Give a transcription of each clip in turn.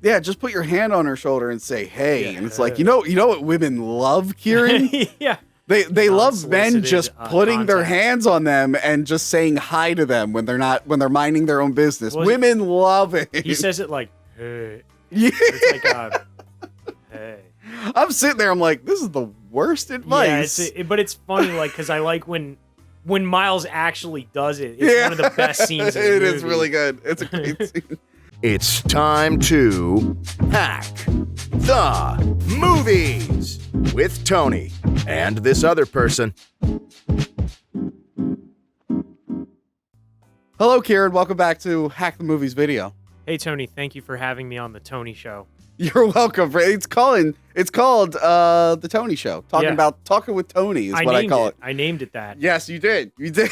Yeah, just put your hand on her shoulder and say, hey. And it's like, you know what women love, Kieran? Yeah. They love men just putting contact. their hands on them and just saying hi to them when they're minding their own business. Well, women love it. He says it like, hey. Yeah. It's like, hey. I'm sitting there, I'm like, this is the worst advice. Yeah, but it's funny, like, because I like when Miles actually does it. It's one of the best scenes in the movie. It is really good. It's a great scene. It's time to hack the movies with Tony and this other person. Hello, Kieran. Welcome back to Hack the Movies video. Hey, Tony. Thank you for having me on the Tony Show. You're welcome. It's called the Tony Show. Talking with Tony is what I call it. I named it that. Yes, you did. You did.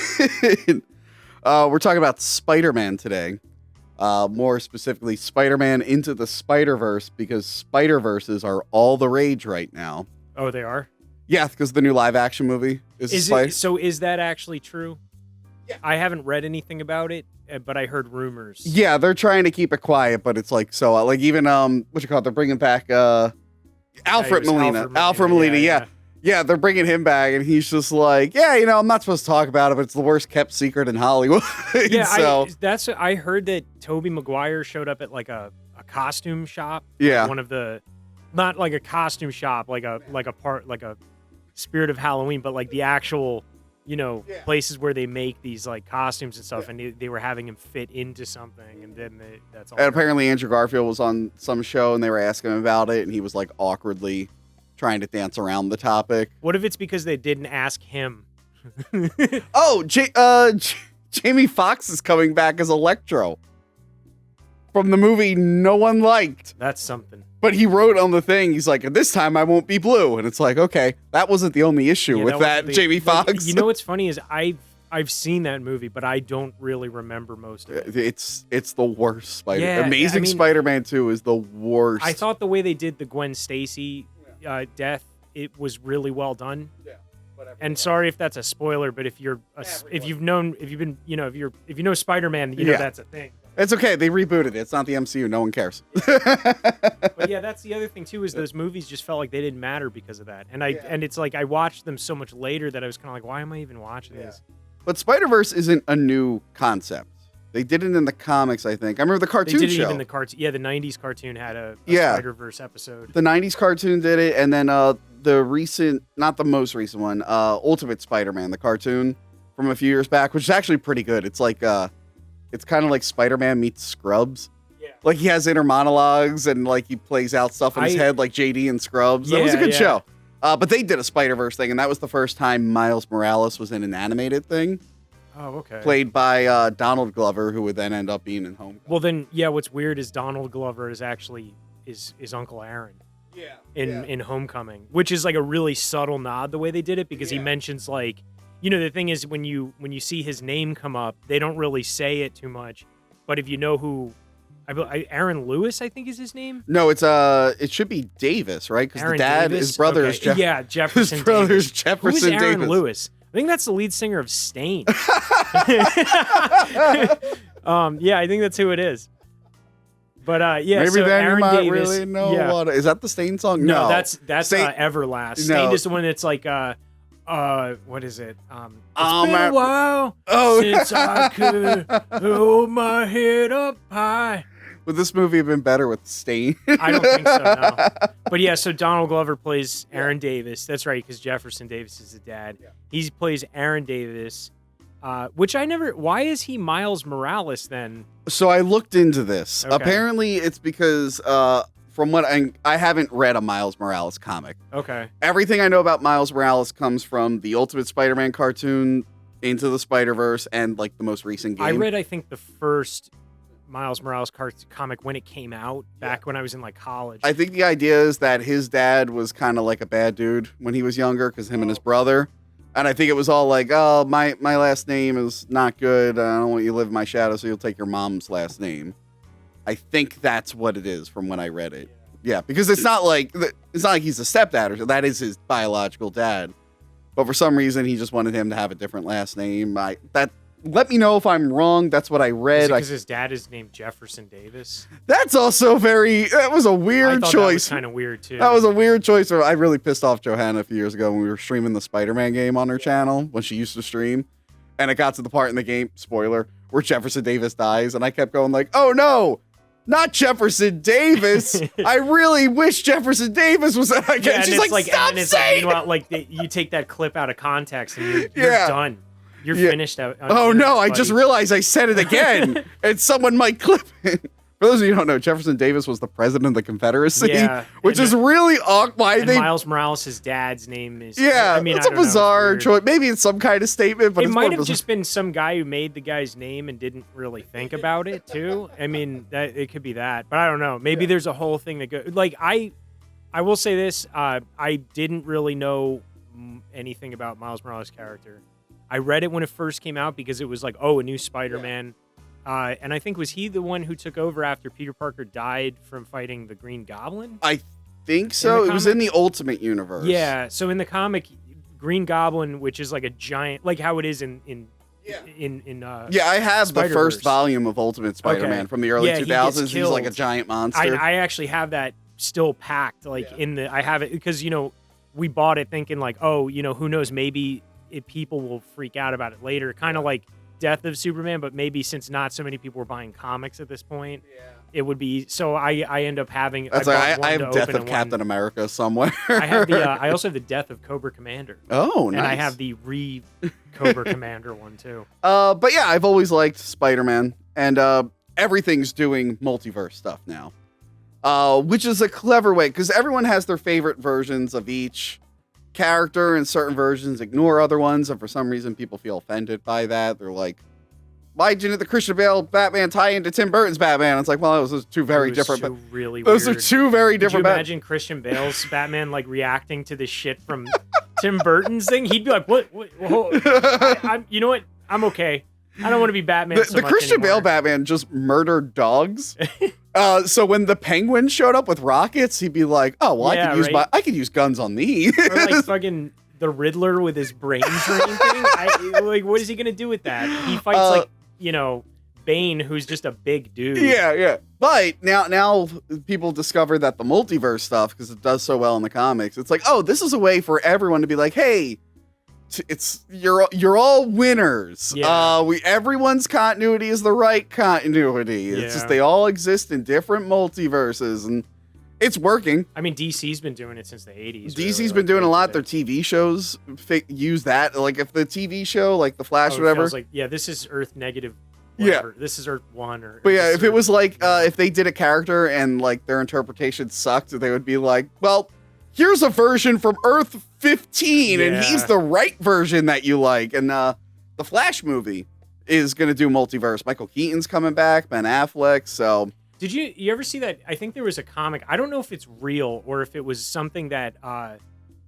We're talking about Spider-Man today. More specifically, Spider-Man Into the Spider-Verse, because Spider-Verses are all the rage right now. Oh, they are? Yeah, because the new live-action movie So is that actually true? Yeah. I haven't read anything about it, but I heard rumors. Yeah, they're trying to keep it quiet, but it's like so. Like even they're bringing back Alfred Molina. Alfred Molina, yeah. Yeah, they're bringing him back, and he's just like, I'm not supposed to talk about it, but it's the worst kept secret in Hollywood. Yeah, so I heard that Tobey Maguire showed up at like a costume shop. Yeah, one of the, not like a costume shop, like a Spirit of Halloween, but like the actual, places where they make these like costumes and stuff, and they were having him fit into something, and then that's all. And apparently Andrew Garfield was on some show, and they were asking him about it, and he was like awkwardly trying to dance around the topic. What if it's because they didn't ask him? Oh, Jamie Foxx is coming back as Electro from the movie no one liked. That's something. But he wrote on the thing, he's like, this time I won't be blue. And it's like, okay, that wasn't the only issue with that Jamie Foxx. You know what's funny is I've seen that movie, but I don't really remember most of it. It's the worst Spider-Man 2 is the worst. I thought the way they did the Gwen Stacy death, it was really well done. Yeah. Whatever. And sorry if that's a spoiler, but if you know Spider-Man, that's a thing. It's okay. They rebooted it. It's not the MCU. No one cares. But yeah, that's the other thing too, is those movies just felt like they didn't matter because of that. And and it's like I watched them so much later that I was kind of like, why am I even watching this? But Spider-Verse isn't a new concept. They did it in the comics, I think. I remember the cartoon show. They did it in the cartoon. Yeah, the 90s cartoon had a Spider-Verse episode. The 90s cartoon did it, and then the recent, not the most recent one, Ultimate Spider-Man, the cartoon from a few years back, which is actually pretty good. It's like, it's kind of like Spider-Man meets Scrubs. Yeah. Like he has inner monologues, and like he plays out stuff in his head like JD and Scrubs. That was a good show. But they did a Spider-Verse thing, and that was the first time Miles Morales was in an animated thing. Oh, okay. Played by Donald Glover, who would then end up being in Homecoming. Well, then, what's weird is Donald Glover is actually is Uncle Aaron. Yeah. In Homecoming, which is like a really subtle nod the way they did it, because he mentions like, the thing is when you see his name come up, they don't really say it too much, but if you know who, Aaron Lewis, I think is his name. No, it should be Davis, right? Because the dad, his brother is Jefferson. His brother is Jefferson Who's Aaron Davis. Lewis? I think that's the lead singer of Stain. I think that's who it is. But maybe so then Aaron you might Davis, really know is that the Stain song? No, that's Everlast. No. Stain is the one that's like what is it? It's been a while since I could hold my head up high. Would this movie have been better with Stain? I don't think so, no. But so Donald Glover plays Aaron Davis. That's right, because Jefferson Davis is the dad. Yeah. He plays Aaron Davis, which why is he Miles Morales then? So I looked into this. Okay. Apparently it's because from what I haven't read a Miles Morales comic. Okay. Everything I know about Miles Morales comes from the Ultimate Spider-Man cartoon, Into the Spider-Verse, and like the most recent game. I read, I think, the first Miles Morales comic when it came out back when I was in like college. I think the idea is that his dad was kind of like a bad dude when he was younger, because him and his brother. And I think it was all like, oh, my last name is not good. I don't want you to live in my shadow, so you'll take your mom's last name. I think that's what it is from when I read it. Yeah, because it's not like he's a stepdad, or that is his biological dad. But for some reason, he just wanted him to have a different last name. let me know if I'm wrong. That's what I read. Because his dad is named Jefferson Davis. That's also that was a weird choice. That was kind of weird too. That was a weird choice. I really pissed off Johanna a few years ago when we were streaming the Spider-Man game on her channel when she used to stream. And it got to the part in the game, spoiler, where Jefferson Davis dies. And I kept going like, oh no, not Jefferson Davis. I really wish Jefferson Davis was that again. She's like, stop saying it. Like you take that clip out of context and you're done. You're finished out. Oh no, I just realized I said it again. And someone might clip it. For those of you who don't know, Jefferson Davis was the president of the Confederacy, which is really awkward. Miles Morales, his dad's name is. Yeah, I mean, it's a bizarre choice. Maybe it's some kind of statement, but it might have just been some guy who made the guy's name and didn't really think about it too. I mean, it could be that, but I don't know. Maybe there's a whole thing that goes. Like I will say this: I didn't really know anything about Miles Morales' character. I read it when it first came out because it was like, oh, a new Spider-Man. And I think, was he the one who took over after Peter Parker died from fighting the Green Goblin? I think so. It was in the Ultimate Universe. Yeah. So in the comic, Green Goblin, which is like a giant, like how it is in I have the first volume of Ultimate Spider-Man from the early 2000s. He's like a giant monster. I actually have that still packed. Like I have it because, we bought it thinking like, oh, who knows, maybe people will freak out about it later. Kind of like Death of Superman, but maybe since not so many people were buying comics at this point, it would be. So I end up having. That's I have Death of Captain America somewhere. I have I also have the Death of Cobra Commander. Oh, nice. And I have the Cobra Commander one too. But yeah, I've always liked Spider-Man, and everything's doing multiverse stuff now, which is a clever way because everyone has their favorite versions of each character, and certain versions ignore other ones, and for some reason people feel offended by that. They're like, why didn't the Christian Bale Batman tie into Tim Burton's Batman? It's like, well, those are two very different. Those are two very different. Could you imagine Christian Bale's Batman like reacting to the shit from Tim Burton's thing? He'd be like, what you know what, I'm okay, I don't want to be Batman. The Christian Bale Batman just murdered dogs. So when the Penguin showed up with rockets, he'd be like, "Oh, well, I could use guns on these." Or like fucking the Riddler with his brain drain thing. Like, what is he gonna do with that? He fights Bane, who's just a big dude. Yeah. But now people discover that the multiverse stuff, because it does so well in the comics, it's like, oh, this is a way for everyone to be like, hey. You're all winners. Yeah. Everyone's continuity is the right continuity. It's just they all exist in different multiverses, and it's working. I mean, DC's been doing it since the 80s. DC's been doing a lot. Their TV shows use that. Like if the TV show, like The Flash, or whatever. Like, this is Earth negative. Whatever. This is Earth 1 or. But if it was like if they did a character and like their interpretation sucked, they would be like, well, here's a version from Earth 15, and he's the right version that you like. And the Flash movie is going to do multiverse. Michael Keaton's coming back, Ben Affleck. So did you ever see that? I think there was a comic. I don't know if it's real or if it was something that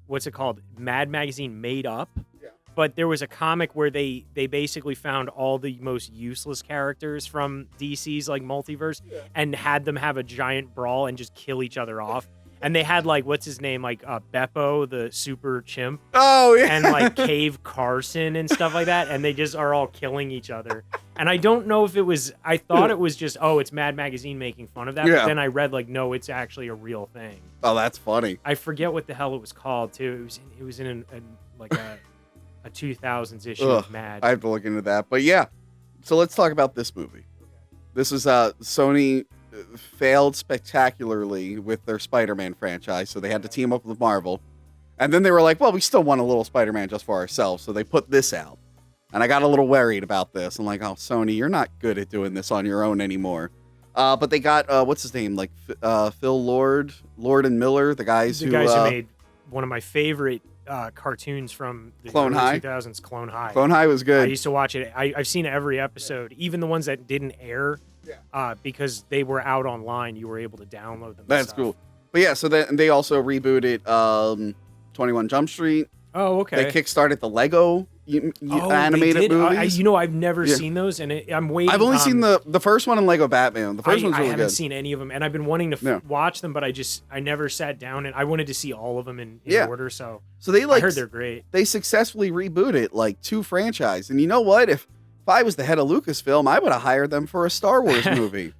what's it called? Mad Magazine made up. Yeah. But there was a comic where they basically found all the most useless characters from DC's like multiverse and had them have a giant brawl and just kill each other off. And they had like, what's his name? Like Beppo, the super chimp. Oh, yeah. And like Cave Carson and stuff like that. And they just are all killing each other. And I don't know if it was, I thought it was just, it's Mad Magazine making fun of that. Yeah. But then I read like, no, it's actually a real thing. Oh, that's funny. I forget what the hell it was called too. It was in a 2000s issue of Mad. I have to look into that. But yeah, so let's talk about this movie. This is Sony failed spectacularly with their Spider-Man franchise, so they had to team up with Marvel. And then they were like, well, we still want a little Spider-Man just for ourselves, so they put this out. And I got a little worried about this. I'm like, oh, Sony, you're not good at doing this on your own anymore. But they got, what's his name? Like Phil Lord and Miller, the guys who made one of my favorite cartoons from the Clone High 2000s, Clone High. Clone High was good. I used to watch it. I've seen every episode, even the ones that didn't air. Because they were out online, you were able to download them. That's cool. But yeah, so then they also rebooted 21 Jump Street. Oh, okay. They kickstarted the Lego animated movies. I've never seen those, and I'm waiting. I've only seen the first one in Lego Batman. The first one's really good. I haven't seen any of them, and I've been wanting to watch them, but I never sat down, and I wanted to see all of them in order. So they I heard they're great. They successfully rebooted like 2 franchises, and you know what? If if I was the head of Lucasfilm, I would have hired them for a Star Wars movie.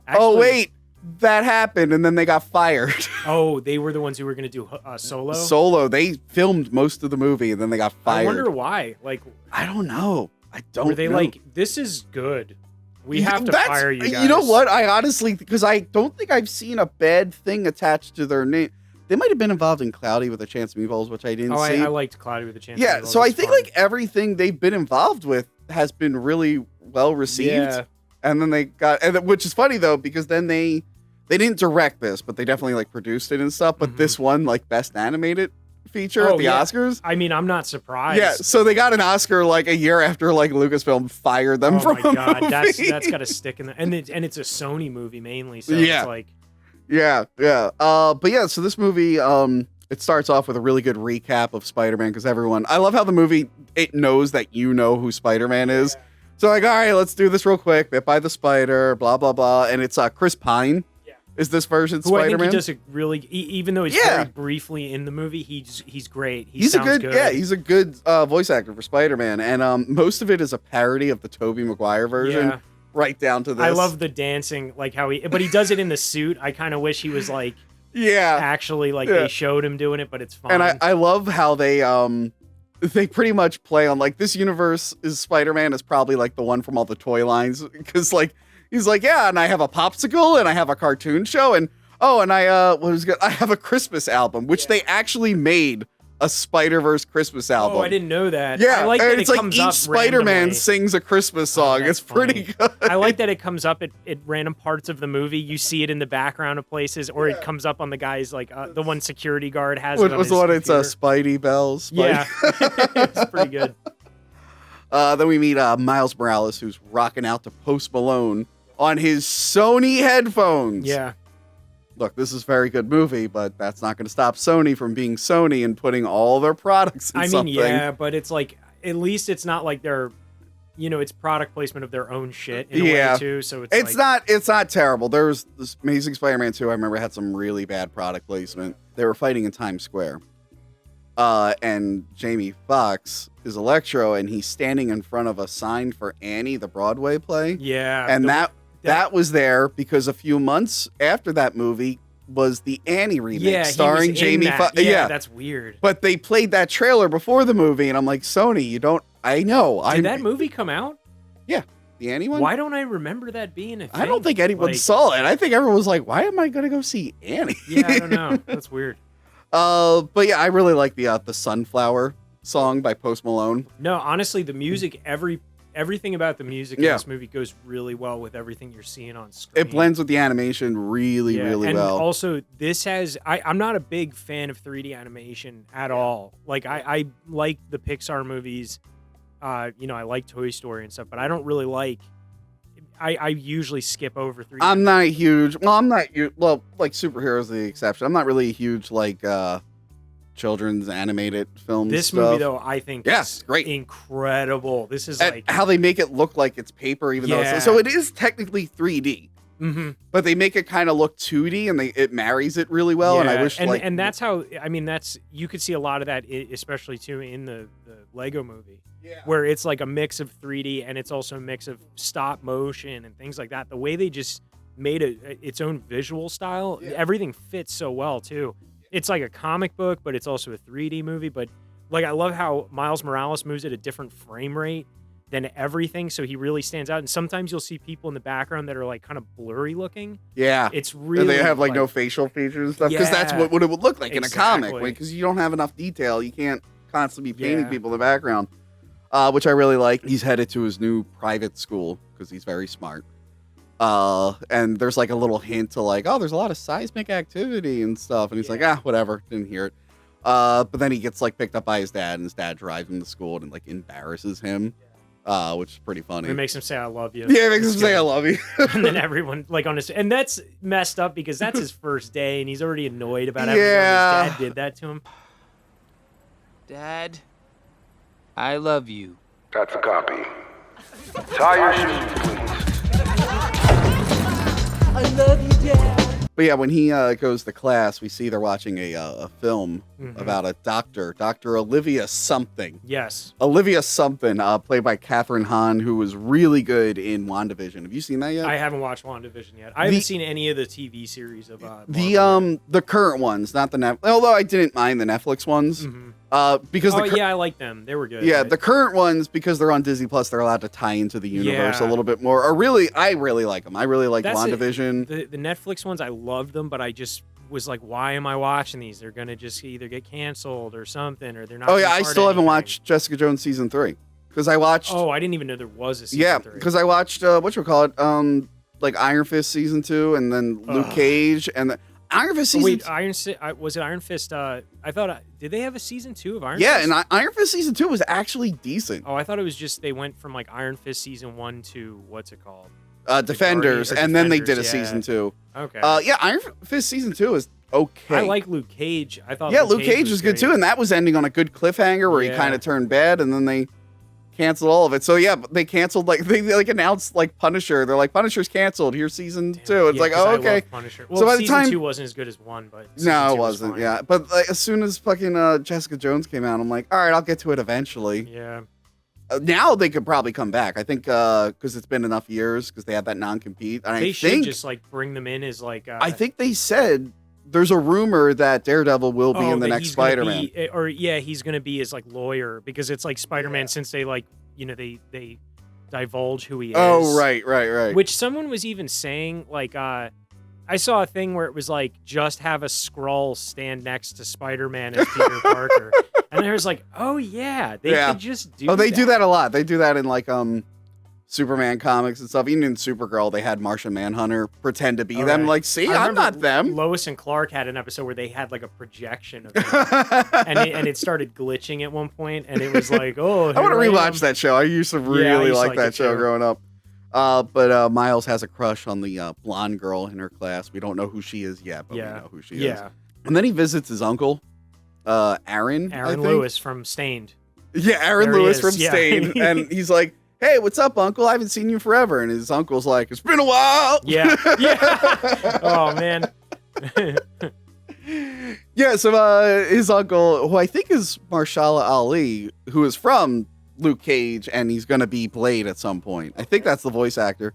Actually, oh, wait, that happened, and then they got fired. Oh, they were the ones who were going to do Solo? Solo. They filmed most of the movie, and then they got fired. I wonder why. Like, I don't know. Were they know. like, this is good. We have to fire you guys. You know what? I honestly, because I don't think I've seen a bad thing attached to their name. They might have been involved in Cloudy with a Chance of Meatballs, which I didn't see. I liked Cloudy with a Chance of Meatballs. Yeah, so I think like everything they've been involved with has been really well received. Yeah. And then they got, which is funny though, because then they didn't direct this, but they definitely like produced it and stuff. But this one, like Best Animated Feature at the Oscars. I mean, I'm not surprised. Yeah, so they got an Oscar like a year after like Lucasfilm fired them from Oh my god, movie. that's got to stick in the and it's a Sony movie mainly, so Yeah. it's like Yeah. But yeah, so this movie, it starts off with a really good recap of Spider-Man because I love how the movie, it knows that you know who Spider-Man is. So like, all right, let's do this real quick. Bit by the Spider, blah, blah, blah. And it's Chris Pine is this version who Spider-Man. I think he does a really, even though he's very briefly in the movie, he's great. He's a good. Yeah, he's a good voice actor for Spider-Man. And most of it is a parody of the Tobey Maguire version. Yeah. Right down to this. I love the dancing, like how but he does it in the suit. I kind of wish he was like, actually like they showed him doing it, but it's fine. And I love how they pretty much play on like this universe is Spider-Man is probably like the one from all the toy lines because like he's like, yeah, and I have a popsicle and I have a cartoon show and I have a Christmas album, which they actually made a Spider-Verse Christmas album. Oh, I didn't know that. Yeah, I like that it's it like comes each up Spider-Man randomly. sings a Christmas song. It's pretty good. I like that it comes up at random parts of the movie. You see it in the background of places, or it comes up on the guy's like the one security guard has. What it on was his the one? It's computer. Spidey Bells. Yeah, it's pretty good. Then we meet Miles Morales, who's rocking out to Post Malone on his Sony headphones. Yeah. Look, this is a very good movie, but that's not going to stop Sony from being Sony and putting all their products in something. Yeah, but it's like, at least it's not like they're, it's product placement of their own shit in a way too. So it's not terrible. There was this Amazing Spider-Man 2, I remember had some really bad product placement. They were fighting in Times Square. And Jamie Foxx is Electro, and he's standing in front of a sign for Annie, the Broadway play. Yeah. And that was there because a few months after that movie was the Annie remake starring Jamie Foxx. Yeah, that's weird. But they played that trailer before the movie, and I'm like, Sony, you don't. I know. Did that movie come out? Yeah, the Annie one. Why don't I remember that being a thing? I don't think anyone saw it. I think everyone was like, why am I going to go see Annie? Yeah, I don't know. That's weird. But yeah, I really like the Sunflower song by Post Malone. No, honestly, the music, everything about the music in this movie goes really well with everything you're seeing on screen. It blends with the animation really well. And also, this has... I'm not a big fan of 3D animation at all. Like, I like the Pixar movies. I like Toy Story and stuff, but I don't really like... I usually skip over 3D. I'm not huge... Well, like, superheroes are the exception. I'm not really a huge, like... children's animated films. This movie, though, I think is great, incredible. This is like how they make it look like it's paper, even though it's, so it is technically 3D. Mm-hmm. But they make it kind of look 2D, and it marries it really well. And I wish, and that's how you could see a lot of that, especially too in the Lego movie, where it's like a mix of 3D and it's also a mix of stop motion and things like that. The way they just made its own visual style, everything fits so well too. It's like a comic book, but it's also a 3D movie. But like, I love how Miles Morales moves at a different frame rate than everything, so he really stands out. And sometimes you'll see people in the background that are like kind of blurry looking. Yeah, it's really. And they have like no facial features and stuff because that's what it would look like in a comic. Because you don't have enough detail, you can't constantly be painting people in the background. Which I really like. He's headed to his new private school because he's very smart. And there's like a little hint to like, oh, there's a lot of seismic activity and stuff. And he's like, whatever, didn't hear it. But then he gets like picked up by his dad, and his dad drives him to school and like embarrasses him, which is pretty funny. It makes him say, I love you. Yeah, it makes him say, I love you. And then everyone like and that's messed up because that's his first day and he's already annoyed about everything. His dad did that to him. Dad, I love you. That's a copy. Tie your shoes, please. I love you, Dad. But yeah, when he goes to class, we see they're watching a film about a doctor, Dr. Olivia something. Yes. Olivia something, played by Katherine Hahn, who was really good in WandaVision. Have you seen that yet? I haven't watched WandaVision yet. I haven't seen any of the TV series of the current ones, not the Netflix. Although I didn't mind the Netflix ones. Because I like them. They were good. Yeah, the current ones, because they're on Disney Plus, they're allowed to tie into the universe a little bit more. Or really, I really like them. I really like WandaVision. The Netflix ones, I loved them, but I just was like, why am I watching these? They're gonna just either get canceled or something, or they're not. Oh yeah, I still haven't watched Jessica Jones season 3 because I watched. Oh, I didn't even know there was a season 3. Because I watched like Iron Fist season 2, and then Luke Cage, and Iron Fist season. Wait, was it Iron Fist? I thought did they have a season 2 of Iron Fist? Yeah, and Iron Fist season 2 was actually decent. Oh, I thought it was just they went from like Iron Fist season 1 to what's it called? Defenders, and then they did a season 2. Okay. Yeah, Iron Fist season 2 is okay. I like Luke Cage. I thought. Yeah, Luke Cage was good too, and that was ending on a good cliffhanger where he kind of turned bad, and then they canceled all of it. So yeah, they canceled they announced like Punisher. They're like, Punisher's canceled. Here's season 2. It's like, oh, okay. Punisher. Well, so by the season time 2 wasn't as good as 1, but no, it wasn't. Yeah, but like, as soon as fucking Jessica Jones came out, I'm like, all right, I'll get to it eventually. Yeah. Now they could probably come back. I think because it's been enough years because they have that non-compete. And they should just like bring them in as like. I think they said there's a rumor that Daredevil will be in the next Spider-Man. He's going to be his like lawyer because it's like Spider-Man since they like they divulge who he is. Oh right. Which someone was even saying like I saw a thing where it was like just have a Skrull stand next to Spider-Man as Peter Parker. And there was like, oh yeah, they could just do that. Oh, they do that a lot. They do that in like Superman comics and stuff. Even in Supergirl, they had Martian Manhunter pretend to be them. Right. Like, see, I'm not them. Lois and Clark had an episode where they had like a projection of him. and it started glitching at one point, and it was like, oh, I want to rewatch that show. I used to really like that show growing up. But Miles has a crush on the blonde girl in her class. We don't know who she is yet, but we know who she is. And then he visits his uncle, Aaron Lewis from Stained. Yeah, Aaron Lewis from Stained. And he's like, hey, what's up, Uncle? I haven't seen you forever. And his uncle's like, it's been a while. Yeah. Oh, man. Yeah, so his uncle, who I think is Mahershala Ali, who is from Luke Cage, and he's going to be Blade at some point. I think that's the voice actor.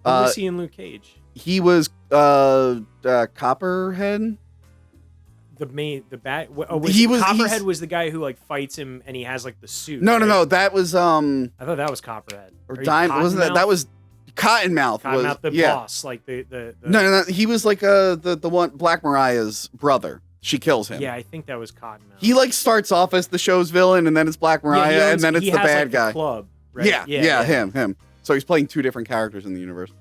Who was he in Luke Cage? He was Copperhead. Copperhead was the guy who like fights him, and he has like the suit. No, that was I thought that was Copperhead. Or wasn't that? That was Cottonmouth. Cottonmouth, the boss, like the. No, he was like the one Black Mariah's brother. She kills him. Yeah, I think that was Cottonmouth. He like starts off as the show's villain, and then it's Black Mariah, and then it's the bad guy. The club, right? Yeah, him. So he's playing 2 different characters in the universe.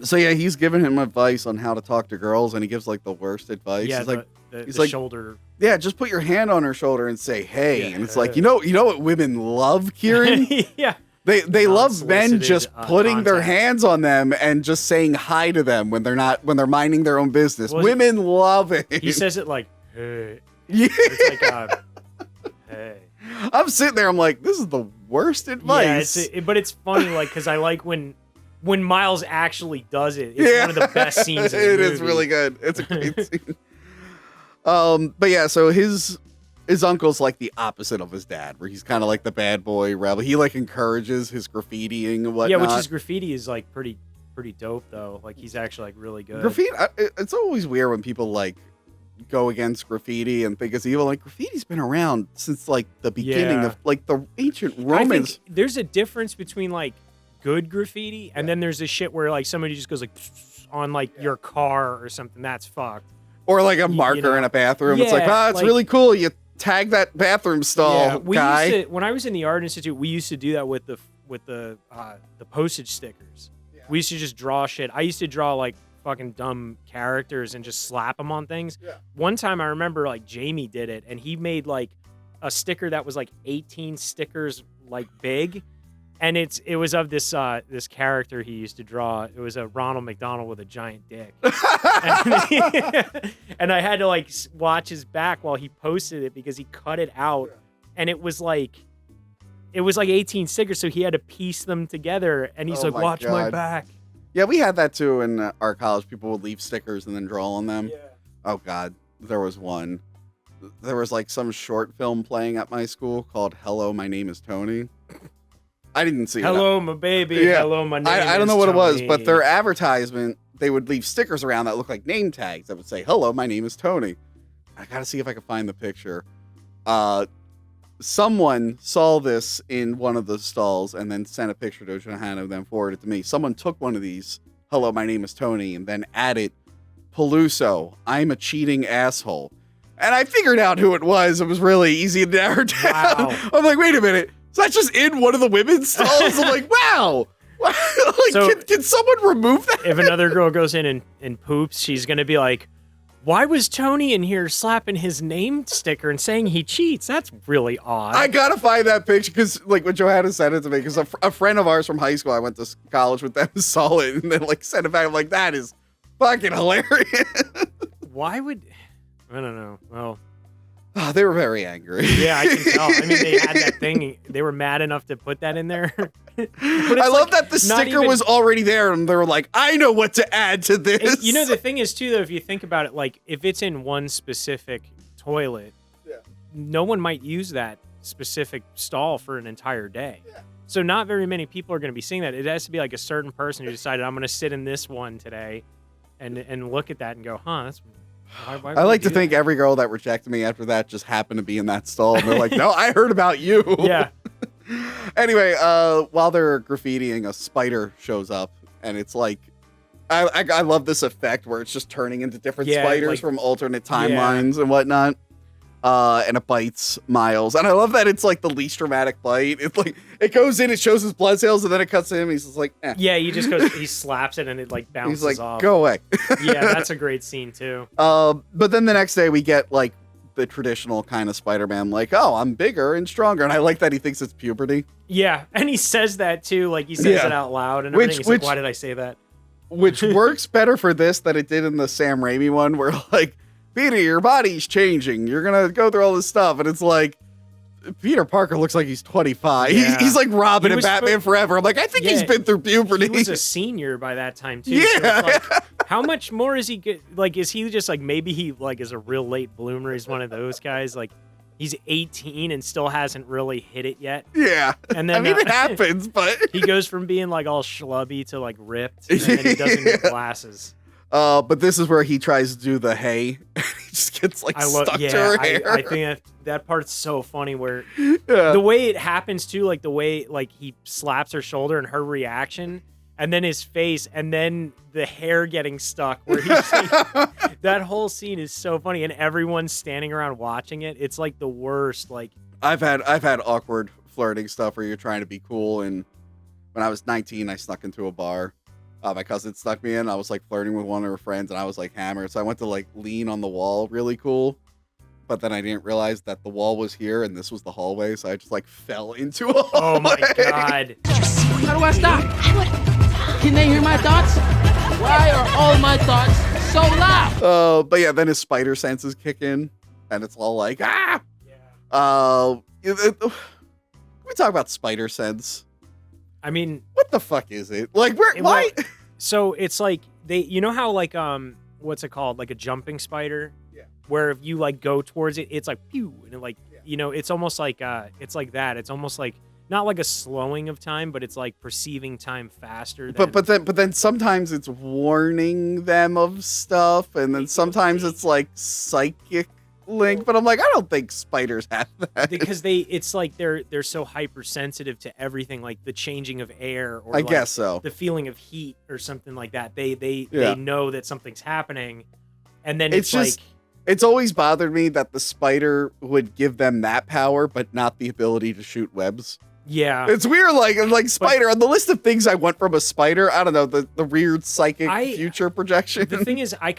So yeah, he's giving him advice on how to talk to girls, and he gives like the worst advice. Yeah, he's like, the shoulder. Yeah, just put your hand on her shoulder and say, "Hey," and it's like, you know what women love, Kieran? Yeah, they love men just putting their hands on them and just saying hi to them when they're minding their own business. Well, women love it. He says it like, "Hey," yeah. It's like, "Hey." I'm sitting there. I'm like, this is the worst advice. Yeah, but it's funny, like, because I like when Miles actually does it. It's one of the best scenes in the movie. It is really good. It's a great scene. But yeah, so his uncle's like the opposite of his dad, where he's kind of like the bad boy rebel. He like encourages his graffitiing and whatnot. Yeah, which his graffiti is like pretty dope though. Like he's actually like really good. Graffiti. It's always weird when people like go against graffiti and think it's evil. Like graffiti's been around since like the beginning of like the ancient Romans. I think there's a difference between like good graffiti and then there's this shit where like somebody just goes like on like your car or something. That's fucked. Or like a marker in a bathroom. It's like, it's really cool. You tag that bathroom stall guy. When I was in the art institute, we used to do that with the postage stickers. Yeah. We used to just draw shit. I used to draw like fucking dumb characters and just slap them on things. Yeah. One time I remember like Jamie did it and he made like a sticker that was like 18 stickers like big. And it was of this character he used to draw. It was a Ronald McDonald with a giant dick. And I had to like watch his back while he posted it because he cut it out. And it was like 18 stickers, so he had to piece them together. And he's like, watch my back. Yeah, we had that too in our college. People would leave stickers and then draw on them. Yeah. Oh God, there was one. There was like some short film playing at my school called "Hello, My Name Is Tony." I didn't see it. Hello, my baby. Yeah. Hello, my name I don't know what Tony. it was, but their advertisement, they would leave stickers around that looked like name tags that would say, "Hello, my name is Tony." I gotta see if I can find the picture. Someone saw this in one of the stalls and then sent a picture to Johanna, then forwarded it to me. Someone took one of these, "Hello, my name is Tony," and then added, "Peluso, I'm a cheating asshole." And I figured out who it was. It was really easy to narrow down. Wow. I'm like, wait a minute. Is that just in one of the women's stalls? I'm like, wow. Like, So, can someone remove that? If another girl goes in and poops, she's going to be like, why was Tony in here slapping his name sticker and saying he cheats? That's really odd. I gotta find that picture because, like, when Johanna sent it to me, because a friend of ours from high school, I went to college with them, saw it and then like sent it back. I'm like, that is fucking hilarious. Why would I don't know? Well, oh, they were very angry. yeah, I can tell. I mean, they had that thing. They were mad enough to put that in there. I love that the sticker was already there, and they were like, "I know what to add to this." You know, the thing is too, though, if you think about it, like if it's in one specific toilet, no one might use that specific stall for an entire day. Yeah. So not very many people are going to be seeing that. It has to be like a certain person who decided, I'm going to sit in this one today, and look at that and go, huh? That's why I like to think every girl that rejected me after that just happened to be in that stall, and they're like, "No, I heard about you." Yeah. Anyway, while they're graffitiing, a spider shows up, and it's like, I love this effect where it's just turning into different spiders like, from alternate timelines and whatnot. And it bites Miles, and I love that it's like the least dramatic bite. It's like it goes in, it shows his blood cells, and then it cuts to him. He's just like, eh. Yeah, he just goes, he slaps it, and it like bounces He's like, off. Go away. Yeah, that's a great scene too. But then the next day we get like the traditional kind of Spider-Man, like, oh, I'm bigger and stronger, and I like that he thinks it's puberty. Yeah, and he says that too, like he says it out loud, and everything. He's like, why did I say that? Which works better for this than it did in the Sam Raimi one, where like, Peter, your body's changing. You're gonna go through all this stuff, and it's like Peter Parker looks like he's 25. Yeah. He's like Robin and Batman Forever. I'm like, I think he's been through puberty. He was a senior by that time too. Yeah. So it's like, how much more is he get? Like, is he just like maybe he like is a real late bloomer? He's one of those guys. Like, he's 18 and still hasn't really hit it yet. Yeah. And then I mean, it happens, but he goes from being like all schlubby to like ripped, and then he doesn't get glasses. But this is where he tries to do the hey. He just gets like stuck to her hair. I think that part's so funny where the way it happens too, like the way like he slaps her shoulder and her reaction, and then his face, and then the hair getting stuck. Where he's like, that whole scene is so funny, and everyone's standing around watching it. It's like the worst. Like I've had awkward flirting stuff where you're trying to be cool, and when I was 19, I snuck into a bar. My cousin snuck me in. I was like flirting with one of her friends, and I was like hammered. So I went to like lean on the wall, really cool. But then I didn't realize that the wall was here and this was the hallway. So I just like fell into a hallway. Oh my god! How do I stop? Can they hear my thoughts? Why are all my thoughts so loud? But yeah, then his spider senses kick in, and it's all like ah. Yeah. We talk about spider sense. I mean, what the fuck is it? Like, why? So it's like you know how like what's it called? Like a jumping spider. Yeah. Where if you like go towards it, it's like pew, and it like it's almost like it's like that. It's almost like not like a slowing of time, but it's like perceiving time faster. But then sometimes it's warning them of stuff, and then sometimes it's like psychic link. But I'm like, I don't think spiders have that because it's like they're so hypersensitive to everything, like the changing of air, or I like guess so, the feeling of heat or something like that. They know that something's happening, and then it's just like. It's always bothered me that the spider would give them that power, but not the ability to shoot webs. Yeah. It's weird, like spider, on the list of things I want from a spider, I don't know, the weird psychic future projection. The thing is, I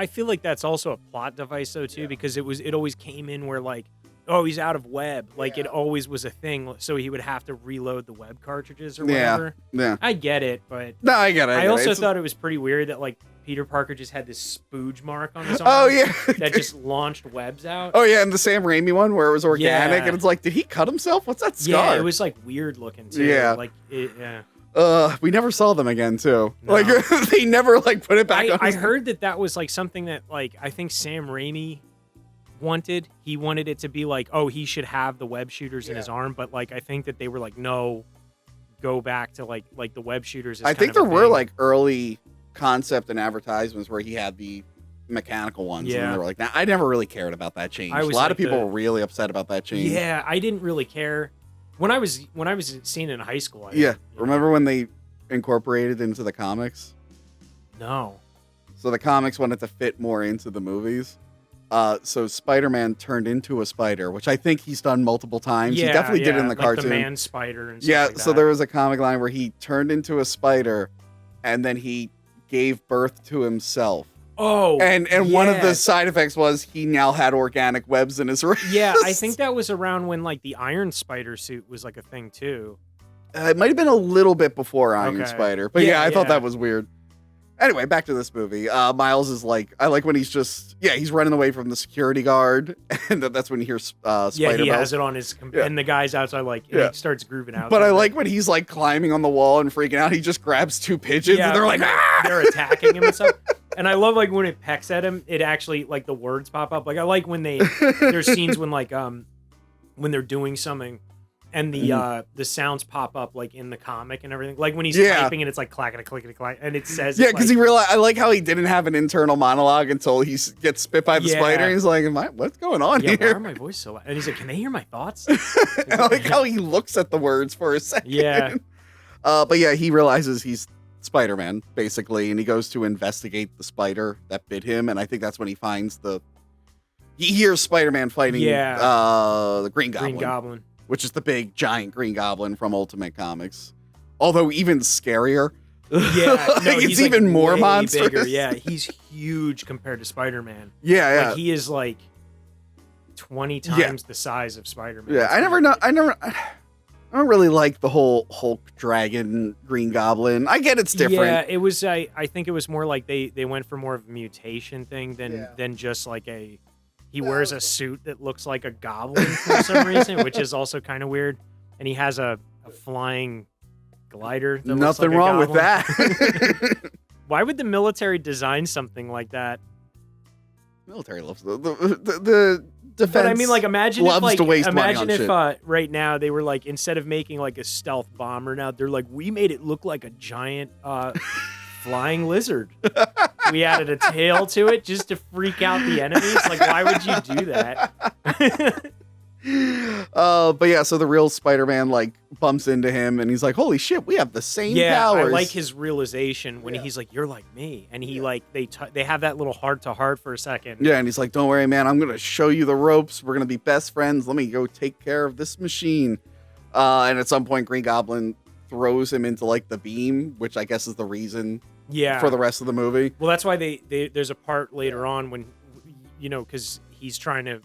feel like that's also a plot device though too, because it always came in where like, oh, he's out of web. Like it always was a thing, so he would have to reload the web cartridges or whatever. Yeah. I get it, but no, I get it. I also thought it was pretty weird that like Peter Parker just had this spooge mark on his arm. Oh yeah, that just launched webs out. Oh yeah, and the Sam Raimi one where it was organic, and it's like, did he cut himself? What's that scar? Yeah, it was like weird looking too. Yeah, like it, yeah. We never saw them again, too. No. Like, they never, like, put it back on. I heard that was, like, something that, like, I think Sam Raimi wanted. He wanted it to be like, oh, he should have the web shooters in his arm, but, like, I think that they were like, no, go back to, like the web shooters. I think there were, like, early concept and advertisements where he had the mechanical ones. Yeah. And they were like, nah, I never really cared about that change. A lot like of people were really upset about that change. Yeah, I didn't really care. When I was seeing it in high school. Remember when they incorporated into the comics? No. So the comics wanted to fit more into the movies. So Spider-Man turned into a spider, which I think he's done multiple times. He definitely did it in the like cartoon. The man spider and stuff like so that. there was a comic line where he turned into a spider and then he gave birth to himself. Oh, and one of the side effects was he now had organic webs in his wrist. Yeah, I think that was around when like the Iron Spider suit was like a thing too. It might have been a little bit before Iron Spider, but I thought that was weird. Anyway, back to this movie. Miles is like, I like when he's just, he's running away from the security guard, and that's when he hears Spider. Yeah, he has it on his, and the guy's outside like, he starts grooving out. But I like when he's like climbing on the wall and freaking out. He just grabs two pigeons, and they're like, ah! They're attacking him and stuff. And I love like when it pecks at him, it actually like the words pop up. Like I like when there's scenes when like when they're doing something and the sounds pop up like in the comic and everything. Like when he's typing and it's like clackety clickety clack and it says because he realized. I like how he didn't have an internal monologue until he gets bit by the spider. He's like, what's going on here? Why are my voice so loud? And he's like, can they hear my thoughts? I like how he looks at the words for a second. Yeah. But he realizes he's Spider-Man, basically, and he goes to investigate the spider that bit him, and I think that's when he finds he hears Spider-Man fighting the Green Goblin. Which is the big, giant Green Goblin from Ultimate Comics. Although even scarier. Yeah, no, it's even like more monstrous. Bigger. Yeah, he's huge compared to Spider-Man. Yeah. Like, he is like 20 times the size of Spider-Man. Yeah, I don't really like the whole Hulk, Dragon, Green Goblin. I get it's different. Yeah, it was. I think it was more like they went for more of a mutation thing than just like he wears a suit that looks like a goblin for some reason, which is also kind of weird. And he has a flying glider. That Nothing looks like wrong with that. Why would the military design something like that? Military loves the defense. But I mean, like, imagine if right now they were like, instead of making like a stealth bomber, now they're like, we made it look like a giant flying lizard. We added a tail to it just to freak out the enemies. Like, why would you do that? So the real Spider-Man like bumps into him and he's like, holy shit, we have the same powers. I like his realization when he's like, you're like me. And he like, they have that little heart to heart for a second. Yeah. And he's like, don't worry, man, I'm going to show you the ropes. We're going to be best friends. Let me go take care of this machine. And at some point Green Goblin throws him into like the beam, which I guess is the reason for the rest of the movie. Well, that's why there's a part later on when, because he's trying to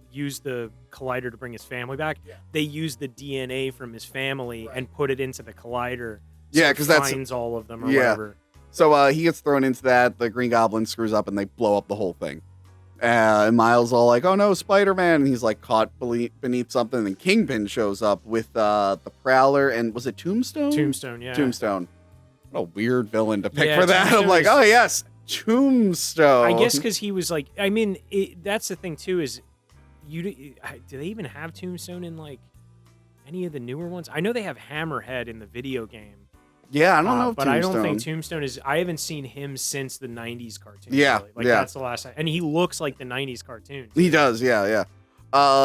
use the collider to bring his family back. They use the DNA from his family and put it into the collider. So because that finds all of them or whatever. So he gets thrown into that. The Green Goblin screws up and they blow up the whole thing. And Miles all like, oh no, Spider-Man. And he's like caught beneath something. And Kingpin shows up with the Prowler and was it Tombstone? Tombstone, yeah. Tombstone. What a weird villain to pick for that. I'm like, oh yes, Tombstone. I guess because he was like, I mean, that's the thing too is, do they even have Tombstone in like any of the newer ones? I know they have Hammerhead in the video game. Yeah, I don't know. But Tombstone. I don't think Tombstone is. I haven't seen him since the '90s cartoon. Yeah, really. That's the last time, and he looks like the '90s cartoon. He does. Yeah.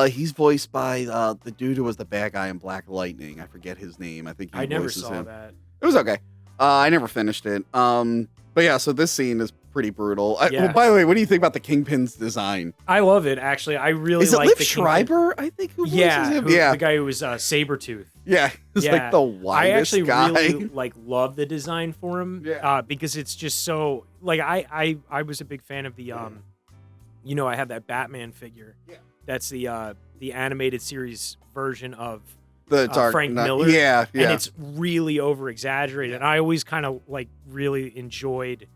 He's voiced by the dude who was the bad guy in Black Lightning. I forget his name. I think I never saw that. It was okay. I never finished it. But yeah, so this scene is pretty brutal. Well, by the way, what do you think about the Kingpin's design? I love it, actually. I really like Liv the Schreiber, I think, who voices him? The guy who was Sabretooth. Yeah, he's like the widest guy. I actually really love the design for him because it's just so, like, I was a big fan of the, I have that Batman figure. Yeah. That's the animated series version of the Frank Miller. Yeah. And it's really over-exaggerated. And I always kind of, like, really enjoyed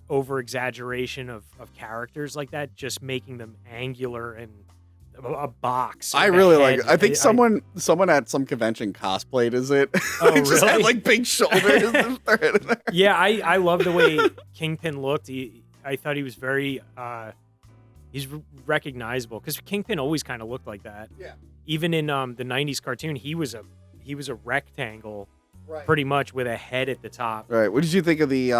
over-exaggeration of characters like that, just making them angular and a box. I with a really head. like it. I think someone at some convention cosplayed as it. Oh, Just really? had like big shoulders. And their head in there. Yeah, I love the way Kingpin looked. I thought he was very he's recognizable because Kingpin always kind of looked like that. Yeah. Even in the '90s cartoon, he was a rectangle, Right. pretty much with a head at the top. Right. What did you think of the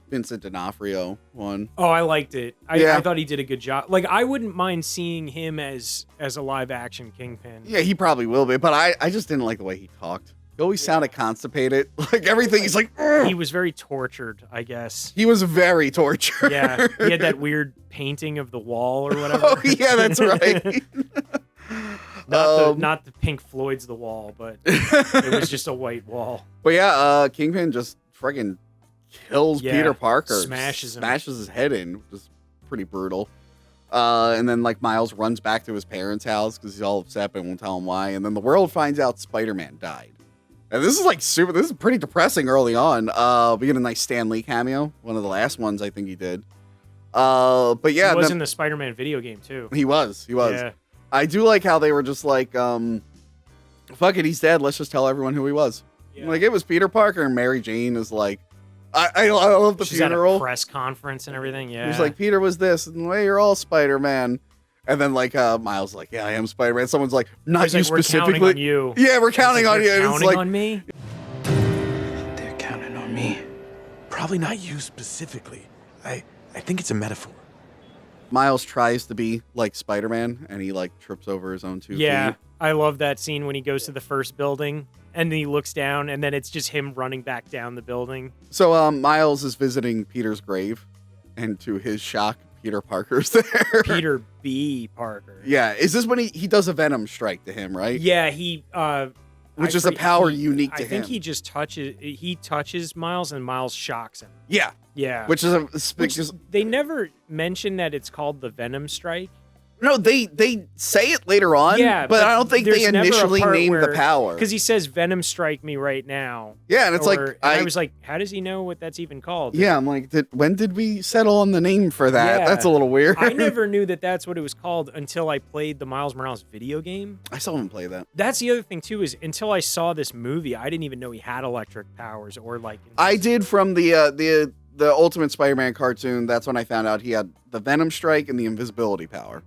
Vincent D'Onofrio one? Oh, I liked it. Yeah. I thought he did a good job. Like, I wouldn't mind seeing him as a live action Kingpin. Yeah, he probably will be, but I just didn't like the way he talked. He always sounded constipated. Like everything, he's like, "Ugh." He was very tortured, I guess. He was very tortured. Yeah, he had that weird painting of the wall or whatever. Oh yeah, that's right. Not the Pink Floyd's The Wall, but it was just a white wall. But yeah, Kingpin just friggin' kills Yeah, Peter Parker, smashes him. his head in, which is pretty brutal. And then like Miles runs back to his parents' house because he's all upset but won't tell him why. And then the world finds out Spider-Man died. And this is like this is pretty depressing early on. We get a nice Stan Lee cameo, one of the last ones I think he did. But yeah, He was in the Spider-Man video game too. he was. Yeah. I do like how they were just like, fuck it, he's dead. Let's just tell everyone who he was. Yeah. Like, it was Peter Parker, and Mary Jane is like, I love the She's at a funeral. press conference and everything. Yeah. He's like, Peter was this, and well, you're all Spider-Man. And then like Miles like, yeah, I am Spider-Man. Someone's like, not He's you like, specifically. We're counting on you. Yeah, we're counting on you. They're And it's counting like, on me. They're counting on me. Probably not you specifically. I think it's a metaphor. Miles tries to be like Spider-Man, and he like trips over his own 2 Yeah, feet. I love that scene when he goes to the first building and then he looks down and then it's just him running back down the building. So Miles is visiting Peter's grave, and to his shock, Peter Parker's there. Peter B. Parker. Yeah, is this when he does a Venom strike to him, right? Yeah, he Which is a power unique to I think him. he just touches Miles and Miles shocks him. Yeah, Yeah. which is Which just they never mention that it's called the Venom Strike. no, they say it later on. Yeah, but I don't think they there's never a initially part named the where- power. Because he says Venom Strike me right now. Yeah, and it's like and I was like, how does he know what that's even called? yeah, I'm like, when did we settle on the name for that? Yeah. That's a little weird. I never knew that that's what it was called until I played the Miles Morales video game. I saw him play that. That's the other thing too, is until I saw this movie, I didn't even know he had electric powers or like. I did from the Ultimate Spider-Man cartoon. That's when I found out he had the Venom Strike and the invisibility power.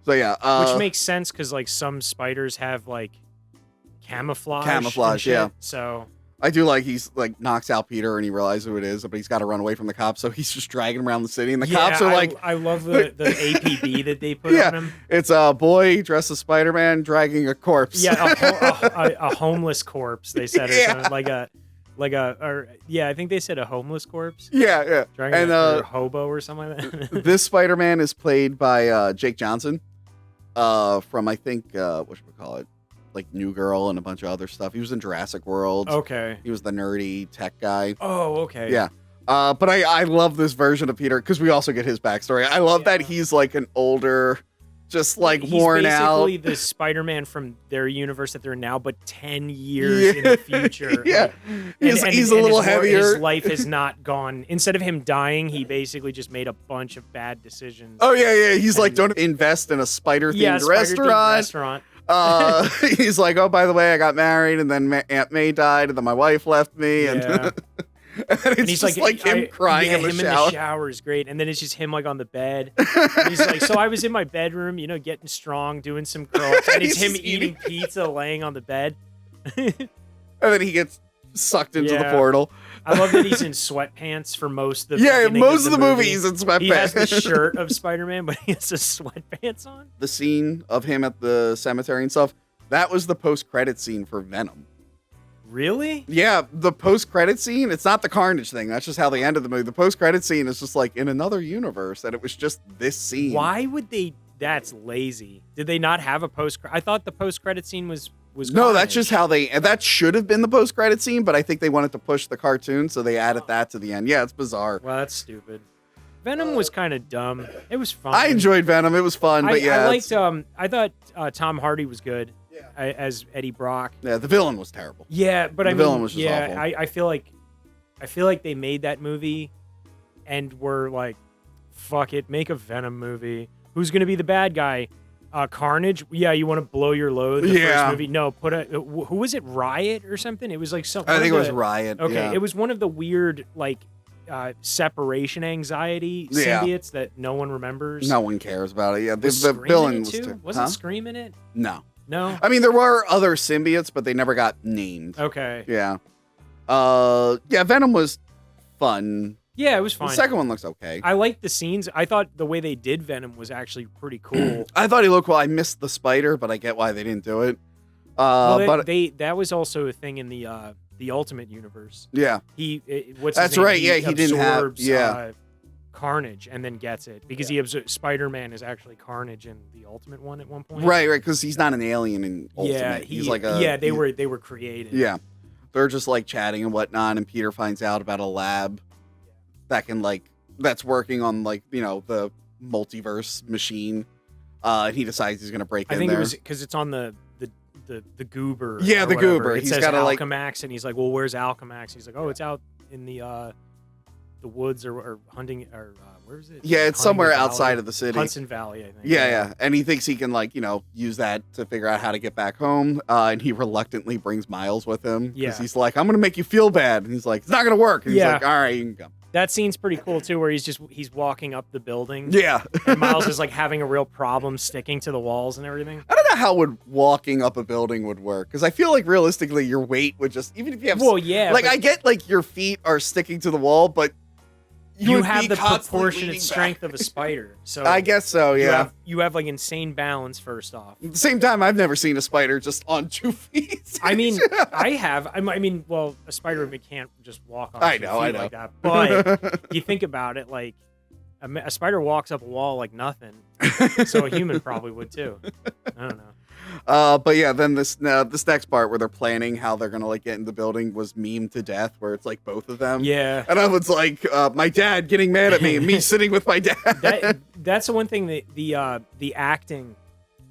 So yeah, Which makes sense because like some spiders have like camouflage. Camouflage, and shit, yeah. So I do like he's like knocks out Peter and he realizes who it is, but he's got to run away from the cops, so he's just dragging him around the city, and the yeah, cops are like, I love the APB that they put Yeah. on him. it's a boy dressed as Spider-Man dragging a corpse. Yeah, a homeless corpse. They said or Yeah. something I think they said a homeless corpse. yeah. Dragging And or a hobo or something like that. this Spider-Man is played by Jake Johnson, from I think what should we call it, like New Girl and a bunch of other stuff. He was in Jurassic World. Okay. He was the nerdy tech guy. Oh, okay. Yeah. But I love this version of Peter because we also get his backstory. I love that he's like an older, just like He's worn out. basically the Spider-Man from their universe that they're in now, but 10 years in the future. Yeah. Like, He's a little heavier. His life has not gone. Instead of him dying, he basically just made a bunch of bad decisions. Oh yeah. He's like, don't invest in a spider-themed restaurant. He's like, oh, by the way, I got married, and then Aunt May died, and then my wife left me, and, Yeah. and it's And he's just like him crying yeah, in the him shower. in the shower is great. And then it's just him like on the bed. And he's like, so I was in my bedroom, getting strong, doing some curls, and it's He's him just eating pizza, laying on the bed. And then he gets sucked into the Yeah. portal. I love that he's in sweatpants for most of the Yeah, beginning most of the movie. movie he's in He has the sweatpants. shirt of Spider-Man, but he has the sweatpants on. The scene of him at the cemetery and stuff, that was the post-credit scene for Venom. Really? Yeah, the post-credit scene, it's not the Carnage thing. That's just how they ended the movie. The post-credit scene is just like in another universe, and it was just this scene. Why would they? That's lazy. Did they not have a post? I thought the post-credit scene was No, Carnage. that's just how they. That should have been the post-credit scene, but I think they wanted to push the cartoon, so they added that to the end. Yeah, it's bizarre. Well, that's stupid. Venom was kind of dumb. It was fun. I enjoyed Venom. It was fun, but yeah, I it's- liked. I thought Tom Hardy was good as Eddie Brock. yeah, the villain was terrible. Yeah, but The villain was just awful. I feel like they made that movie and were like, fuck it, make a Venom movie. Who's gonna be the bad guy? Carnage. Yeah, you want to blow your load. The Yeah. first movie. No, who was it? Riot or something? It was like something. I think it was Riot. Okay, yeah. it was one of the weird like separation anxiety Yeah. symbiotes that no one remembers. No one cares about it. Yeah, Was the Scream villain in was it too? too. Wasn't Huh? Scream in it? No. No. I mean, there were other symbiotes, but they never got named. Okay. Yeah. Yeah, Venom was fun. Yeah, it was fine. The second one looks okay. I liked the scenes. I thought the way they did Venom was actually pretty cool. I thought he looked well. I missed the spider, but I get why they didn't do it. Well, But that was also a thing in the Ultimate Universe. yeah, What's That's his name? right, yeah, he didn't have- absorbs, yeah. Carnage and then gets it because Spider-Man is actually Carnage in the Ultimate one at one point. right, because he's not an alien in Ultimate. Yeah, he's like a they were created. Yeah, they're just like chatting and whatnot, and Peter finds out about a lab that can that's working on the multiverse machine. And he decides he's gonna break I in think there. it was because it's on the goober. Yeah, or the whatever. goober. It He's says gotta, Alchemax, and he's like, "Well, where's Alchemax?" He's like, "Oh, it's out in the woods or hunting or where is it?" Yeah, it's Huntington somewhere Valley? outside of the city. Hudson Valley, I think. Yeah, and he thinks he can use that to figure out how to get back home. And he reluctantly brings Miles with him because Yeah. he's like, "I'm gonna make you feel bad," and he's like, "It's not gonna work." And he's Yeah. like, "All right, you can come." That scene's pretty cool too, where he's walking up the building. Yeah, And Miles is like having a real problem sticking to the walls and everything. I don't know how walking up a building would work because I feel like realistically your weight would just even if you have Well, yeah, like but I get your feet are sticking to the wall, but you would have be the constantly proportionate leaning strength back. of a spider. So I guess so. Yeah. you have like insane balance first off. At the same time, I've never seen a spider just on 2 feet. I mean, I have. I mean, well, a spider can't just walk on I 2 know, I feet know. like that. But you think about it, like a spider walks up a wall like nothing. So a human probably would too. I don't know. But yeah, then this next part where they're planning how they're gonna get in the building was meme to death, where it's like both of them. Yeah. And I was like, my dad getting mad at me, and me sitting with my dad. That's the one thing that the acting,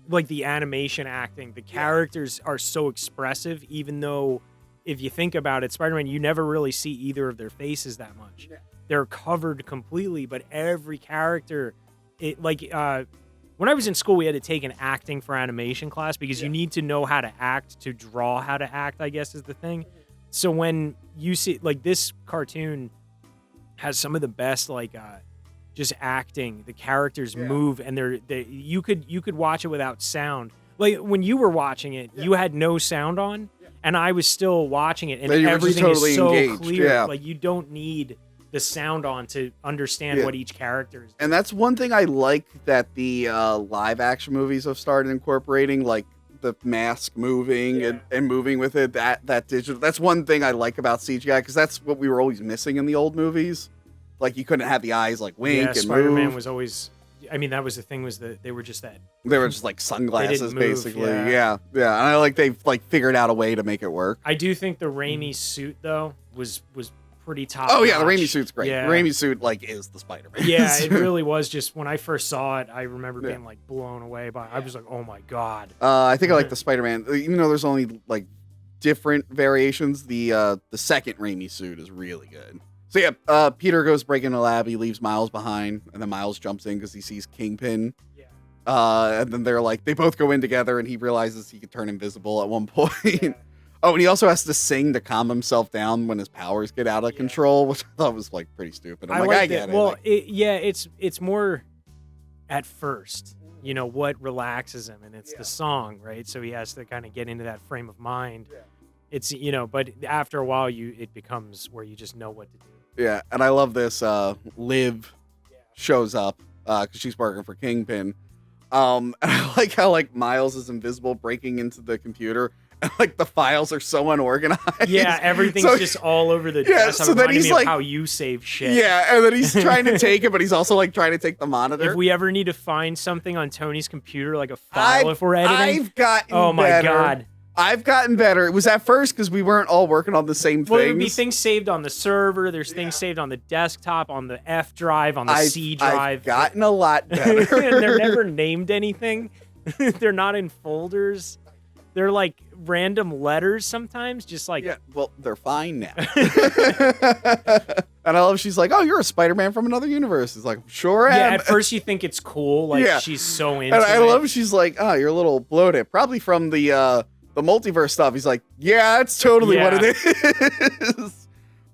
like the animation acting, the characters are so expressive. Even though, if you think about it, Spider-Man, you never really see either of their faces that much. Yeah. They're covered completely, but every character, when I was in school, we had to take an acting for animation class because you need to know how to act to draw how to act, I guess is the thing. So when you see this cartoon has some of the best just acting, the characters move and you could watch it without sound. Like when you were watching it, you had no sound on and I was still watching it and everything is so engaged. clear. Yeah. Like you don't need the sound on to understand what each character is doing. And that's one thing I like that the live action movies have started incorporating, like the mask moving and moving with it. That digital. That's one thing I like about CGI because that's what we were always missing in the old movies. Like you couldn't have the eyes like wink and Spider-Man move. was always. I mean, that was the thing, was that they were just that. They were just like sunglasses, move, basically. yeah. Yeah. And I like they've figured out a way to make it work. I do think the Raimi suit though was pretty top. Oh yeah, the notch. Raimi suit's great. Yeah. The Raimi suit is the Spider-Man. Yeah, it really was. Just when I first saw it, I remember being blown away by. I was like, oh my god. I think I like the Spider-Man, even though there's only different variations. The second Raimi suit is really good. So yeah, Peter goes break into the lab. He leaves Miles behind, and then Miles jumps in because he sees Kingpin. Yeah. And then they both go in together, and he realizes he can turn invisible at one point. Yeah. Oh, and he also has to sing to calm himself down when his powers get out of control, which I thought was pretty stupid. I get it. Well, it's more at first, what relaxes him, and it's the song, right? So he has to kind of get into that frame of mind. Yeah. It's but after a while, it becomes where you just know what to do. Yeah, and I love this. Liv shows up because she's working for Kingpin. And I like how Miles is invisible, breaking into the computer. And, the files are so unorganized. Yeah, everything's just all over the desk. So then he's me of how you save shit. Yeah, and then he's trying to take it, but he's also trying to take the monitor. If we ever need to find something on Tony's computer, like a file, if we're editing, I've gotten oh my better. god, I've gotten better. It was at first because we weren't all working on the same well, things. there'd be things saved on the server. There's things saved on the desktop, on the F drive, on the C drive. I've gotten a lot better. And they're never named anything. They're not in folders. they're like random letters sometimes, just like Yeah, well, they're fine now. And I love she's like, "Oh, you're a Spider-Man from another universe." It's like, "Sure am." yeah. At first, you think it's cool, like Yeah. she's so into And I it. love she's like, "Oh, you're a little bloated, probably from the multiverse stuff." He's like, "Yeah, that's totally what it is."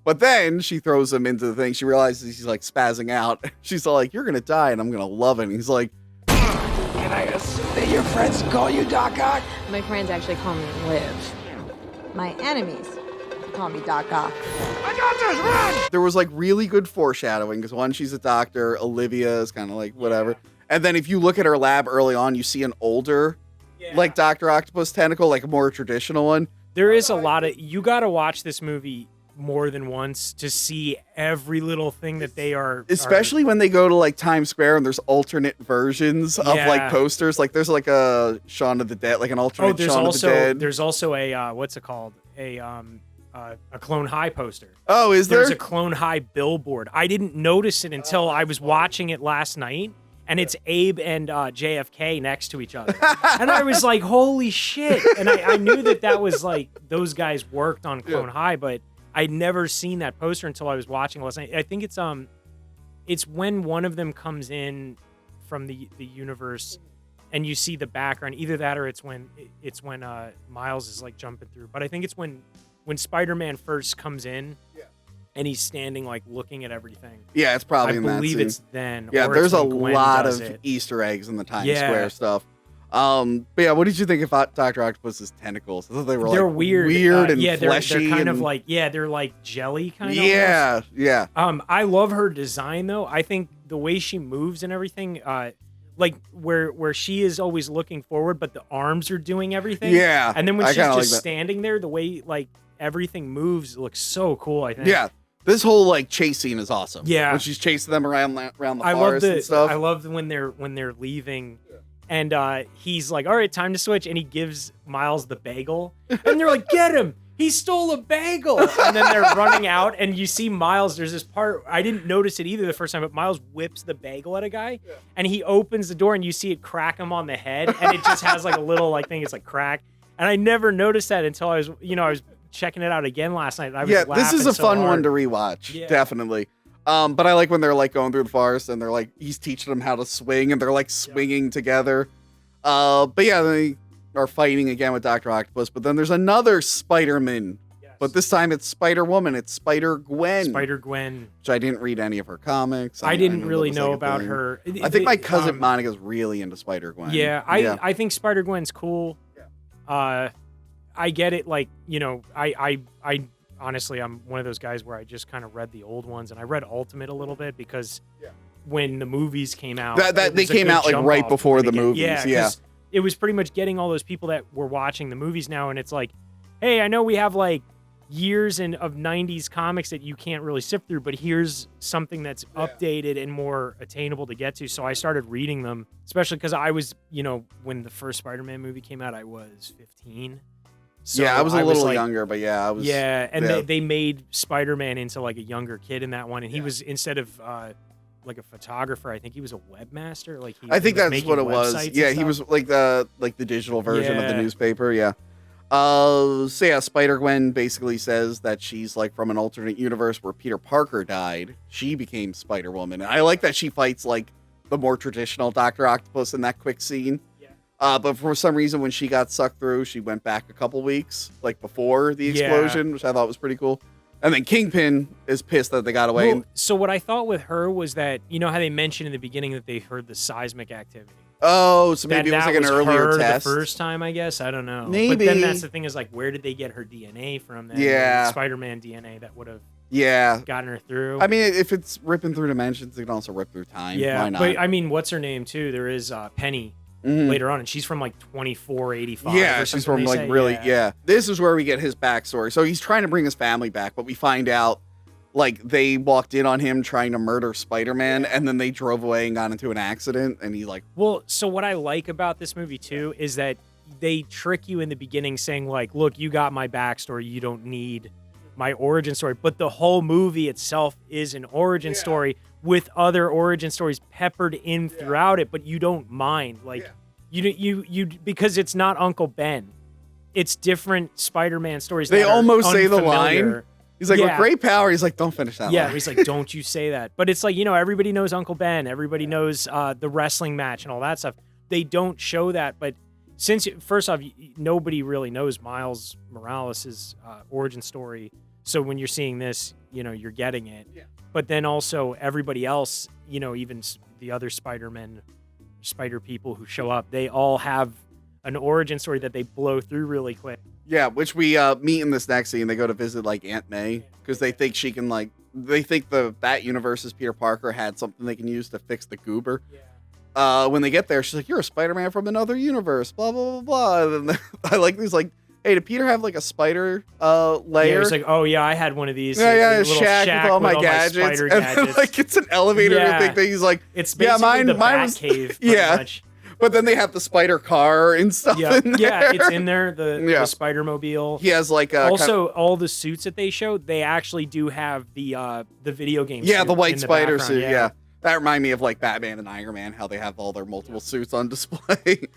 But then she throws him into the thing. She realizes he's like spazzing out. She's all like, "You're gonna die, and I'm gonna love it." And he's like, Can I assume that your friends call you Doc Ock? My friends actually call me Liv. My enemies call me Doc Ock. I got this, run! there was like really good foreshadowing because one, she's a doctor. Olivia is kind of like whatever. And then if you look at her lab early on, you see an older, like Dr. Octopus tentacle, like a more traditional one. There is a lot of you got to watch this movie more than once to see every little thing that they are. Especially when they go to like Times Square and there's alternate versions of like posters. Like there's like a Shaun of the Dead, like an alternate Shaun of the Dead. There's also a what's it called? A Clone High poster. Oh, is there? There's a Clone High billboard. I didn't notice it until I was watching it last night, and it's Abe and JFK next to each other. And I was like, holy shit. And I knew that was like, those guys worked on Clone High, but I'd never seen that poster until I was watching last night. I think it's when one of them comes in from the universe and you see the background. Either that or it's when Miles is like jumping through. But I think it's when Spider-Man first comes in and he's standing like looking at everything. Yeah, it's probably I in that scene. believe it's then. Yeah, or there's it's a when Gwen lot does of it. Easter eggs in the Times Yeah. Square stuff. But yeah, what did you think about Dr. Octopus's tentacles? I thought they were They're like weird. and yeah, fleshy. they're kind and, of like they're like jelly kind of. Yeah, yeah. I love her design though. I think the way she moves and everything, like where she is always looking forward, but the arms are doing everything. Yeah, and then when I she's kinda just like that. standing there, the way like everything moves looks so cool. I think. Yeah. This whole like chase scene is awesome. Yeah. When she's chasing them around the I love forest and stuff. I love when they're leaving, and he's like, "All right, time to switch," and he gives Miles the bagel, and they're like, "Get him! He stole a bagel!" And then they're running out, and you see Miles. There's this part I didn't notice it either the first time, but Miles whips the bagel at a guy, and he opens the door, and you see it crack him on the head, and it just has like a little like thing. It's like crack, and I never noticed that until I was checking it out again last night. And I was this is laughing a so fun hard. one to rewatch. Yeah. Definitely. But I like when they're like going through the forest and they're like he's teaching them how to swing and they're like swinging together. But yeah, they are fighting again with Dr. Octopus. But then there's another Spider-Man. But this time it's Spider-Woman. It's Spider-Gwen. Spider-Gwen. Which I didn't read any of her comics. I didn't knew really that was, know like, a about thing. her. I think my cousin Monica's really into Spider-Gwen. Yeah, I think Spider-Gwen's cool. I get it. Like, I honestly, I'm one of those guys where I just kind of read the old ones, and I read Ultimate a little bit because when the movies came out, that they came out like right before the movies. Yeah. 'cause it was pretty much getting all those people that were watching the movies now, and it's like, hey, I know we have like years of 90s comics that you can't really sift through, but here's something that's updated and more attainable to get to. So I started reading them, especially because I was, when the first Spider-Man movie came out, I was 15. So I was a little like, younger, but I was. Yeah, and they made Spider-Man into like a younger kid in that one, and he was, instead of like a photographer, I think he was a webmaster. Like I think was that's making what it was. websites and Yeah, he stuff. was like the digital version of the Yeah. newspaper. Yeah. So yeah, Spider-Gwen basically says that she's like from an alternate universe where Peter Parker died. She became Spider-Woman. And I like that she fights like the more traditional Dr. Octopus in that quick scene. But for some reason, when she got sucked through, she went back a couple weeks, like before the explosion, which I thought was pretty cool. And then Kingpin is pissed that they got away. Well, so what I thought with her was that, how they mentioned in the beginning that they heard the seismic activity. Oh, so maybe it was like an earlier her test. The first time, I guess. I don't know. Maybe. But then that's the thing is like, where did they get her DNA from? Then? Yeah. Spider-Man DNA that would have gotten her through. I mean, if it's ripping through dimensions, it can also rip through time. Yeah. Why not? But I mean, what's her name too? There is Penny later on, and she's from like 2485. Yeah, or she's something from they like say. really, yeah. This is where we get his backstory. So he's trying to bring his family back, but we find out like they walked in on him trying to murder Spider-Man, and then they drove away and got into an accident, and he like. Well, so what I like about this movie too is that they trick you in the beginning saying like, look, you got my backstory, you don't need my origin story. But the whole movie itself is an origin story with other origin stories peppered in throughout it, but you don't mind. Like you because it's not Uncle Ben. it's different Spider-Man stories. They that are almost say the unfamiliar. line. He's like, with great power. He's like, don't finish that Yeah, line. he's like, don't you say that. But it's like, everybody knows Uncle Ben. Everybody knows the wrestling match and all that stuff. They don't show that. But since, first off, nobody really knows Miles Morales' origin story. So when you're seeing this, you're getting it. Yeah. But then also everybody else, even the other Spider-Men, Spider people who show up, they all have an origin story that they blow through really quick. Yeah, which we meet in this next scene. They go to visit like Aunt May because they think she can they think that universe's Peter Parker had something they can use to fix the goober. Yeah. When they get there, she's like, "You're a Spider-Man from another universe." Blah blah blah blah. And then I like these like, "Hey, did Peter have like a spider layer?" Yeah, he's like, "Oh yeah, I had one of these." Yeah, a shack with all my gadgets. Spider and gadgets. Then, like it's an elevator thing that he's like, it's basically the mine was Batcave. Yeah. Much. But then they have the spider car and stuff in there. Yeah, it's in there, the Spider-Mobile. He has like also all the suits that they show, they actually do have the video game suit. Yeah, the white spider suit, yeah. That reminded me of like Batman and Iron Man, how they have all their multiple suits on display.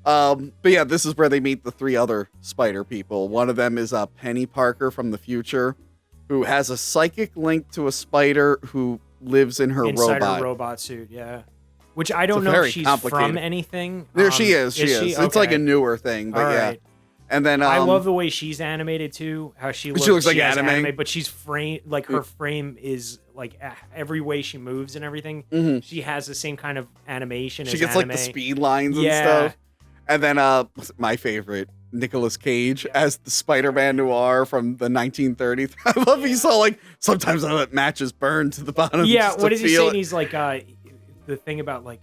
But yeah, this is where they meet the three other spider people. One of them is Penny Parker from the future, who has a psychic link to a spider who lives in her Inside robot. her robot suit, yeah. Which I don't know if she's from anything. There she is. She is. Okay. It's like a newer thing, but right. And then I love the way she's animated too. How she looks like anime, but she's framed like her frame is like every way she moves and everything. Mm-hmm. She has the same kind of animation. She as gets anime. like the speed lines and stuff. And then my favorite, Nicolas Cage as the Spider-Man noir from the 1930s. I love he saw like sometimes I let matches burn to the bottom. Yeah, what does he say? He's like the thing about like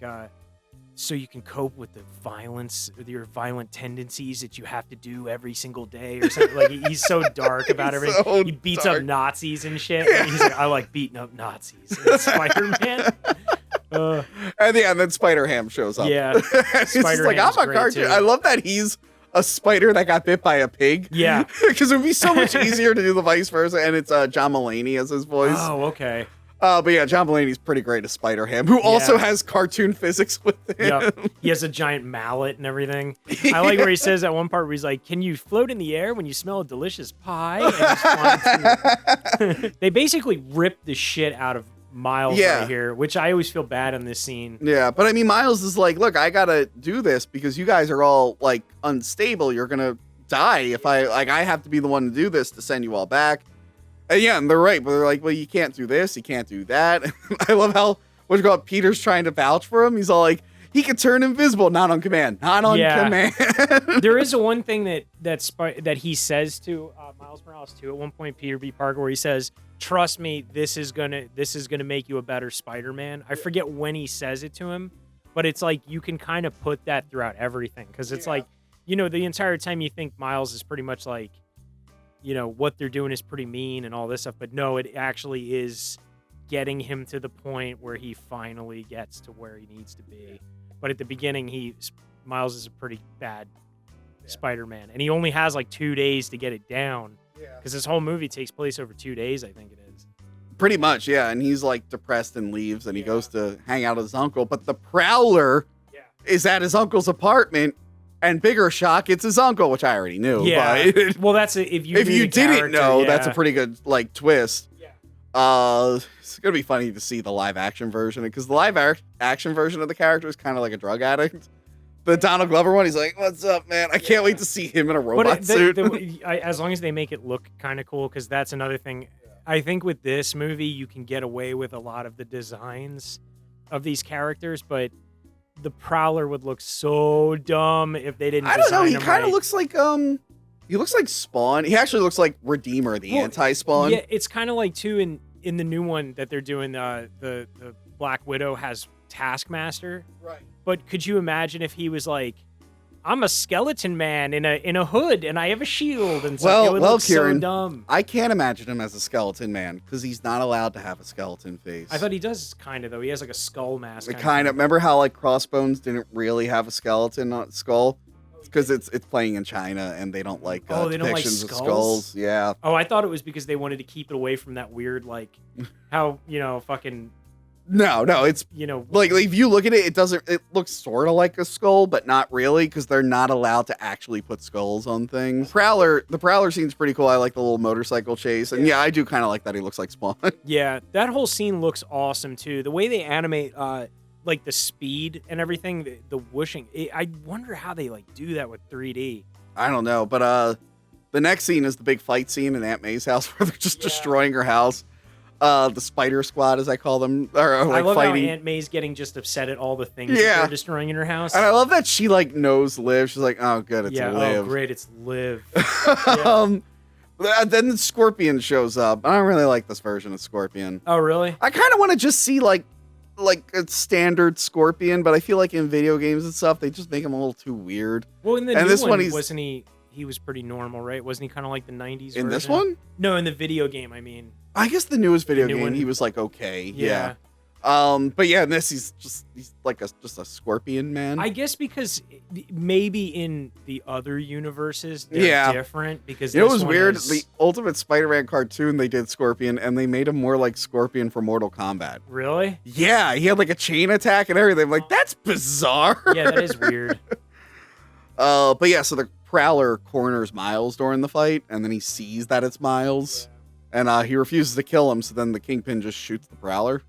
so you can cope with the violence, your violent tendencies that you have to do every single day or something. Like he's so dark about everything. So he beats dark. up Nazis and shit. Yeah. And he's like, I like beating up Nazis. And Spider-Man. And then Spider-Ham shows up. Yeah, He's just like, I'm a cartoon. I love that he's a spider that got bit by a pig. Yeah, because it would be so much easier to do the vice versa. And it's John Mulaney as his voice. Oh, okay. But yeah, John Mulaney's pretty great as Spider-Ham, who also has cartoon physics with him. Yep. He has a giant mallet and everything. I like where he says at one part where he's like, "Can you float in the air when you smell a delicious pie?" And they basically ripped the shit out of Miles right here, which I always feel bad in this scene. Yeah, but I mean, Miles is like, "Look, I gotta do this because you guys are all like unstable. You're gonna die if I have to be the one to do this to send you all back." And they're right, but they're like, well, you can't do this, you can't do that. I love how Peter's trying to vouch for him. He's all like, he can turn invisible, not on command, not on command. There is one thing that he says to Miles Morales too at one point, Peter B. Parker, where he says, "Trust me, this is gonna make you a better Spider-Man." I forget when he says it to him, but it's like you can kind of put that throughout everything because it's like, the entire time you think Miles is pretty much like, what they're doing is pretty mean and all this stuff. But no, it actually is getting him to the point where he finally gets to where he needs to be. But at the beginning, Miles is a pretty bad Spider-Man. And he only has like 2 days to get it down. Because this whole movie takes place over 2 days, I think it is. Pretty much, yeah. And he's like depressed and leaves and he goes to hang out with his uncle. But the Prowler is at his uncle's apartment. And bigger shock, it's his uncle, which I already knew. Yeah. But well, that's if you didn't know, that's a pretty good like twist. Yeah. It's gonna be funny to see the live action version because the live action version of the character is kind of like a drug addict. The Donald Glover one, he's like, "What's up, man?" I can't wait to see him in a robot suit. As long as they make it look kind of cool, because that's another thing. I think with this movie, you can get away with a lot of the designs of these characters, but the Prowler would look so dumb if they didn't. I don't know. He kind of looks like he looks like Spawn. He actually looks like Redeemer, the anti-Spawn. Yeah, it's kind of like too in the new one that they're doing. The Black Widow has Taskmaster, right? But could you imagine if he was like, "I'm a skeleton man in a hood and I have a shield," and so it would look Kieran, so dumb. I can't imagine him as a skeleton man because he's not allowed to have a skeleton face. I thought he does kind of though. He has like a skull mask. Remember how like Crossbones didn't really have a skeleton skull? Because it's playing in China and they don't like depictions of skulls. Yeah. Oh, I thought it was because they wanted to keep it away from that weird like how fucking No, it's like if you look at it, it looks sort of like a skull, but not really, because they're not allowed to actually put skulls on things. The Prowler scene's pretty cool. I like the little motorcycle chase, and I do kind of like that he looks like Spawn. Yeah, that whole scene looks awesome too. The way they animate, like the speed and everything, the whooshing. I wonder how they like do that with 3D. I don't know, but the next scene is the big fight scene in Aunt May's house where they're just destroying her house. The Spider Squad, as I call them, are like I love fighting. how Aunt May's getting just upset at all the things that they're destroying in her house. And I love that she like knows Liv. She's like, oh, good, it's Liv. Oh, great, it's Liv. Then the Scorpion shows up. I don't really like this version of Scorpion. Oh, really? I kind of want to just see like a standard Scorpion, but I feel like in video games and stuff, they just make him a little too weird. Well, in the new one, wasn't he? He was pretty normal, right? Wasn't he kind of like the 90s in version? This one? No, in the video game, I mean. I guess the newest video game, he was like okay. Yeah. But yeah, in this he's like just a scorpion man. I guess because maybe in the other universes they're different, because it was weird. The Ultimate Spider-Man cartoon, they did Scorpion and they made him more like Scorpion for Mortal Kombat. Really? Yeah, he had like a chain attack and everything. I'm like, that's bizarre. Yeah, that is weird. But yeah, so the Prowler corners Miles during the fight, and then he sees that it's Miles, and he refuses to kill him. So then the Kingpin just shoots the Prowler.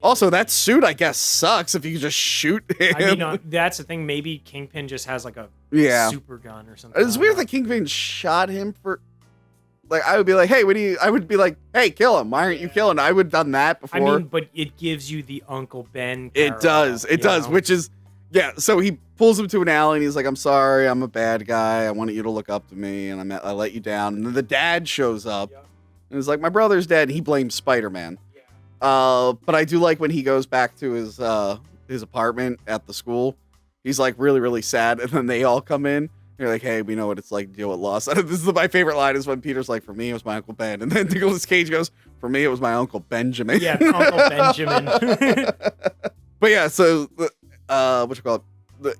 Also, that suit, I guess, sucks if you can just shoot him. I mean, that's the thing. Maybe Kingpin just has like a super gun or something. It's weird that Kingpin shot him for. Like, I would be like, hey, I would be like, hey, kill him. Why aren't you killing him? I would have done that before. I mean, but it gives you the Uncle Ben It does, which is, so he pulls him to an alley and he's like, I'm sorry, I'm a bad guy. I wanted you to look up to me and I let you down. And then the dad shows up and he's like, my brother's dead. And he blames Spider-Man. But I do like when he goes back to his apartment at the school. He's like really, really sad. And then they all come in. You're like, hey, we know what it's like to deal with loss. This is my favorite line is when Peter's like, for me, it was my Uncle Ben. And then Nicolas Cage goes, for me, it was my Uncle Benjamin. Yeah, Uncle Benjamin. But yeah, so, what you call it?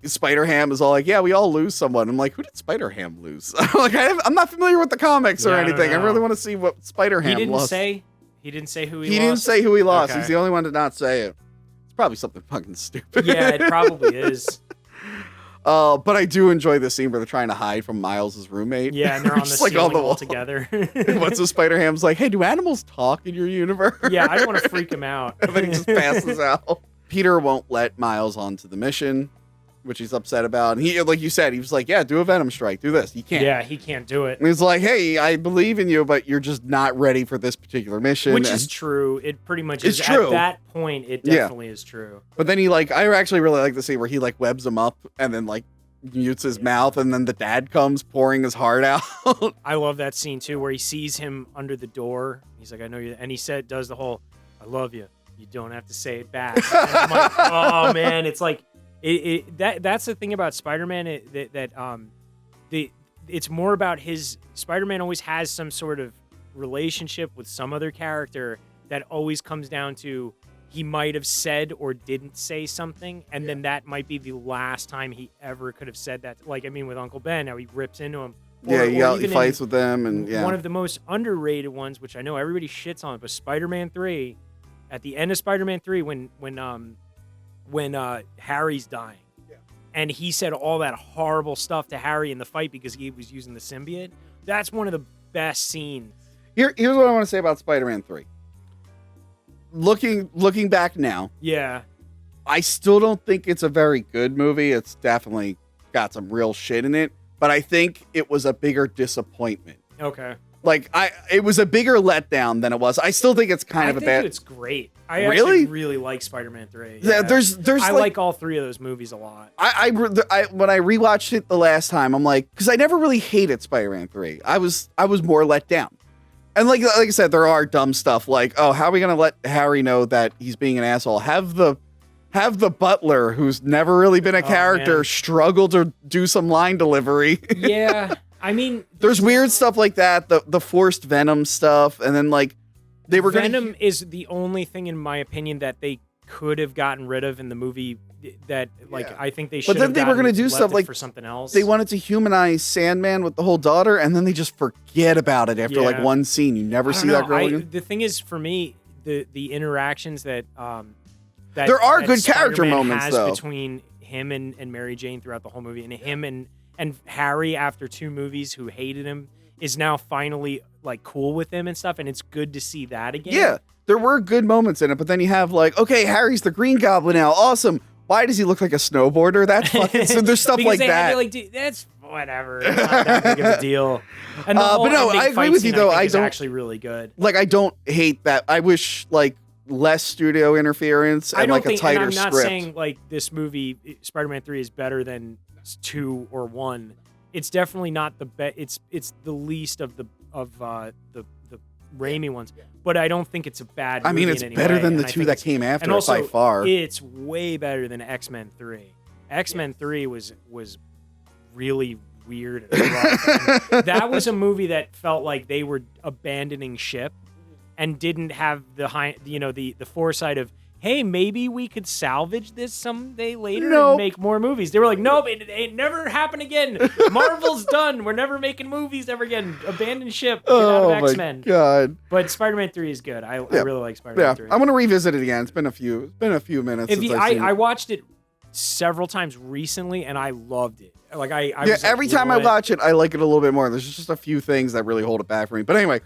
The Spider-Ham is all like, yeah, we all lose someone. I'm like, who did Spider-Ham lose? I'm not familiar with it's comics or anything. I really want to see what Spider-Ham lost. He didn't say who he lost? He didn't say who he lost. Okay. He's the only one to not say it. It's probably something fucking stupid. Yeah, it probably is. But I do enjoy the scene where they're trying to hide from Miles' roommate. Yeah, and they're on the ceiling all together. What's the Spider-Ham's like, hey, do animals talk in your universe? Yeah, I don't want to freak him out. And then he just passes out. Peter won't let Miles onto the mission, which he's upset about. And he, like you said, he was like, yeah, do a Venom strike. Do this. He can't. Yeah, he can't do it. And he's like, hey, I believe in you, but you're just not ready for this particular mission. Which is true. It pretty much is. True. At that point, it definitely is true. But then I actually really like the scene where he webs him up and then mutes his mouth, and then the dad comes pouring his heart out. I love that scene too, where he sees him under the door. He's like, I know you. And he does the whole, I love you. You don't have to say it back. And I'm like, oh man, it's like, that's the thing about Spider-Man, it's more about Spider-Man always has some sort of relationship with some other character that always comes down to he might have said or didn't say something, and then that might be the last time he ever could have said that. Like, I mean, with Uncle Ben, how he rips into him. He fights with them, and one of the most underrated ones, which I know everybody shits on, but Spider-Man 3, at the end of Spider-Man 3, when Harry's dying, and he said all that horrible stuff to Harry in the fight because he was using the symbiote. That's one of the best scenes. Here's what I want to say about Spider-Man 3. Looking back now, I still don't think it's a very good movie. It's definitely got some real shit in it, but I think it was a bigger disappointment. Okay. It was a bigger letdown than it was. I still think it's kind of a bad. It's great. I actually really like Spider-Man 3. Yeah, there's. I like all three of those movies a lot. I when I rewatched it the last time, I'm like, because I never really hated Spider-Man 3. I was more let down. And like I said, there are dumb stuff like, oh, how are we gonna let Harry know that he's being an asshole? Have the butler, who's never really been a character, struggle to do some line delivery. Yeah, I mean, there's weird stuff like that. The forced Venom stuff, and then Venom is the only thing, in my opinion, that they could have gotten rid of in the movie that like I think they should. But then they were going to do stuff like for something else. They wanted to humanize Sandman with the whole daughter, and then they just forget about it after like one scene. You never see that girl again. The thing is, for me, the interactions that there are good character Spider-Man moments has though between him and Mary Jane throughout the whole movie, and him and Harry after 2 movies who hated him is now finally like cool with him and stuff, and it's good to see that again. Yeah, there were good moments in it, but then you have like, okay, Harry's the Green Goblin now, awesome. Why does he look like a snowboarder? That's fucking. So there's stuff like that. Like, dude, that's whatever. It's not that big of a deal. And the whole but no, I agree with you though. I don't actually really good. Like, I don't hate that. I wish like less studio interference and like a tighter script. I'm not saying like this movie, Spider-Man 3, is better than 2 or 1. It's definitely not the best. It's the least of the Raimi ones, but I don't think it's a bad movie. I mean, it's better than the 2 that came after it by far. It's way better than X-Men 3. X-Men 3 was really weird and rough. And that was a movie that felt like they were abandoning ship and didn't have the foresight of, hey, maybe we could salvage this someday later and make more movies. They were like, nope, it never happened again. Marvel's done. We're never making movies ever again. Abandon ship. Get out of X-Men. My God. But Spider-Man 3 is good. I really like Spider-Man 3. I'm gonna revisit it again. It's been a few minutes. I watched it several times recently and I loved it. Like every time I watch it, I like it a little bit more. There's just a few things that really hold it back for me. But anyway.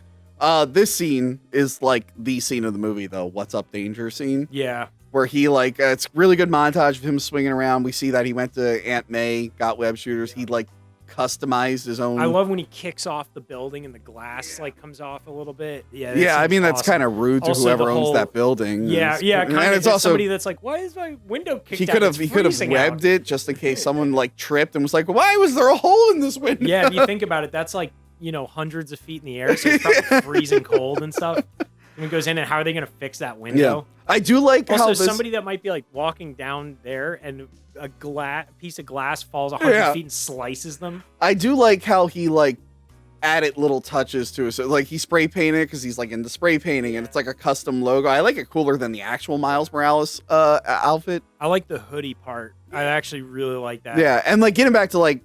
This scene is like the scene of the movie, though. What's up, danger scene? Yeah. Where he like, it's really good montage of him swinging around. We see that he went to Aunt May, got web shooters. He like customized his own. I love when he kicks off the building and the glass like comes off a little bit. Yeah. Yeah, I mean, that's kind of rude to also, whoever owns that building. Yeah, and it's also somebody that's like, why is my window kicked he out? He could have webbed it just in case someone like tripped and was like, why was there a hole in this window? Yeah, if you think about it, that's like, hundreds of feet in the air, so it's probably freezing cold and stuff. And he goes in, and how are they going to fix that window? Yeah. I do like also, how somebody that might be like walking down there and a piece of glass falls 100 feet and slices them. I do like how he like added little touches to it. So like he spray painted because he's like into spray painting, and it's like a custom logo. I like it cooler than the actual Miles Morales outfit. I like the hoodie part. I actually really like that. Yeah, and like getting back to like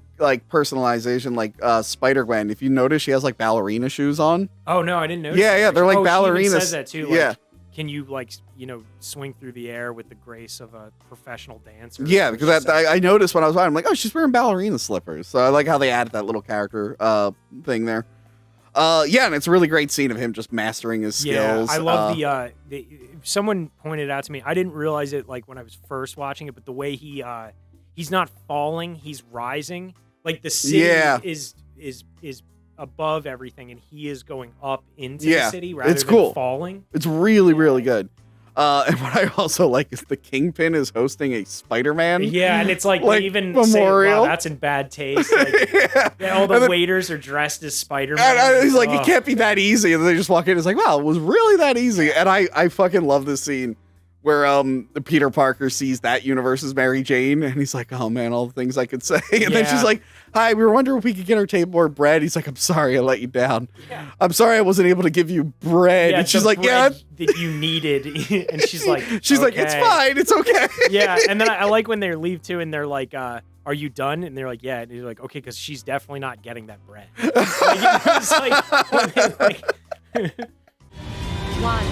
personalization, like Spider-Gwen, if you notice, she has like ballerina shoes on. Oh no, I didn't notice. Yeah, they're like ballerinas. She even says that too. Like, yeah. Can you like swing through the air with the grace of a professional dancer? Yeah, because I noticed when I was watching, I'm like, oh, she's wearing ballerina slippers. So I like how they added that little character thing there. Yeah, and it's a really great scene of him just mastering his skills. Yeah, I love the someone pointed out to me. I didn't realize it like when I was first watching it, but the way he's not falling, he's rising. Like the city is above everything, and he is going up into the city rather than falling. It's really, really good. And what I also like is the Kingpin is hosting a Spider-Man. Yeah, and it's like they even memorial. Say, wow, that's in bad taste. Like, all the waiters are dressed as Spider-Man. And he's like, it can't be that easy. And then they just walk in. It's like, wow, it was really that easy. And I fucking love this scene where Peter Parker sees that universe's Mary Jane, and he's like, oh man, all the things I could say. And then she's like, hi, we were wondering if we could get our table more bread. He's like, I'm sorry I let you down. Yeah. I'm sorry I wasn't able to give you bread. Yeah, and she's like, yeah. That you needed. And she's like, like, it's fine. It's okay. Yeah. And then I like when they leave too, and they're like, are you done? And they're like, yeah. And he's like, okay, because she's definitely not getting that bread. One.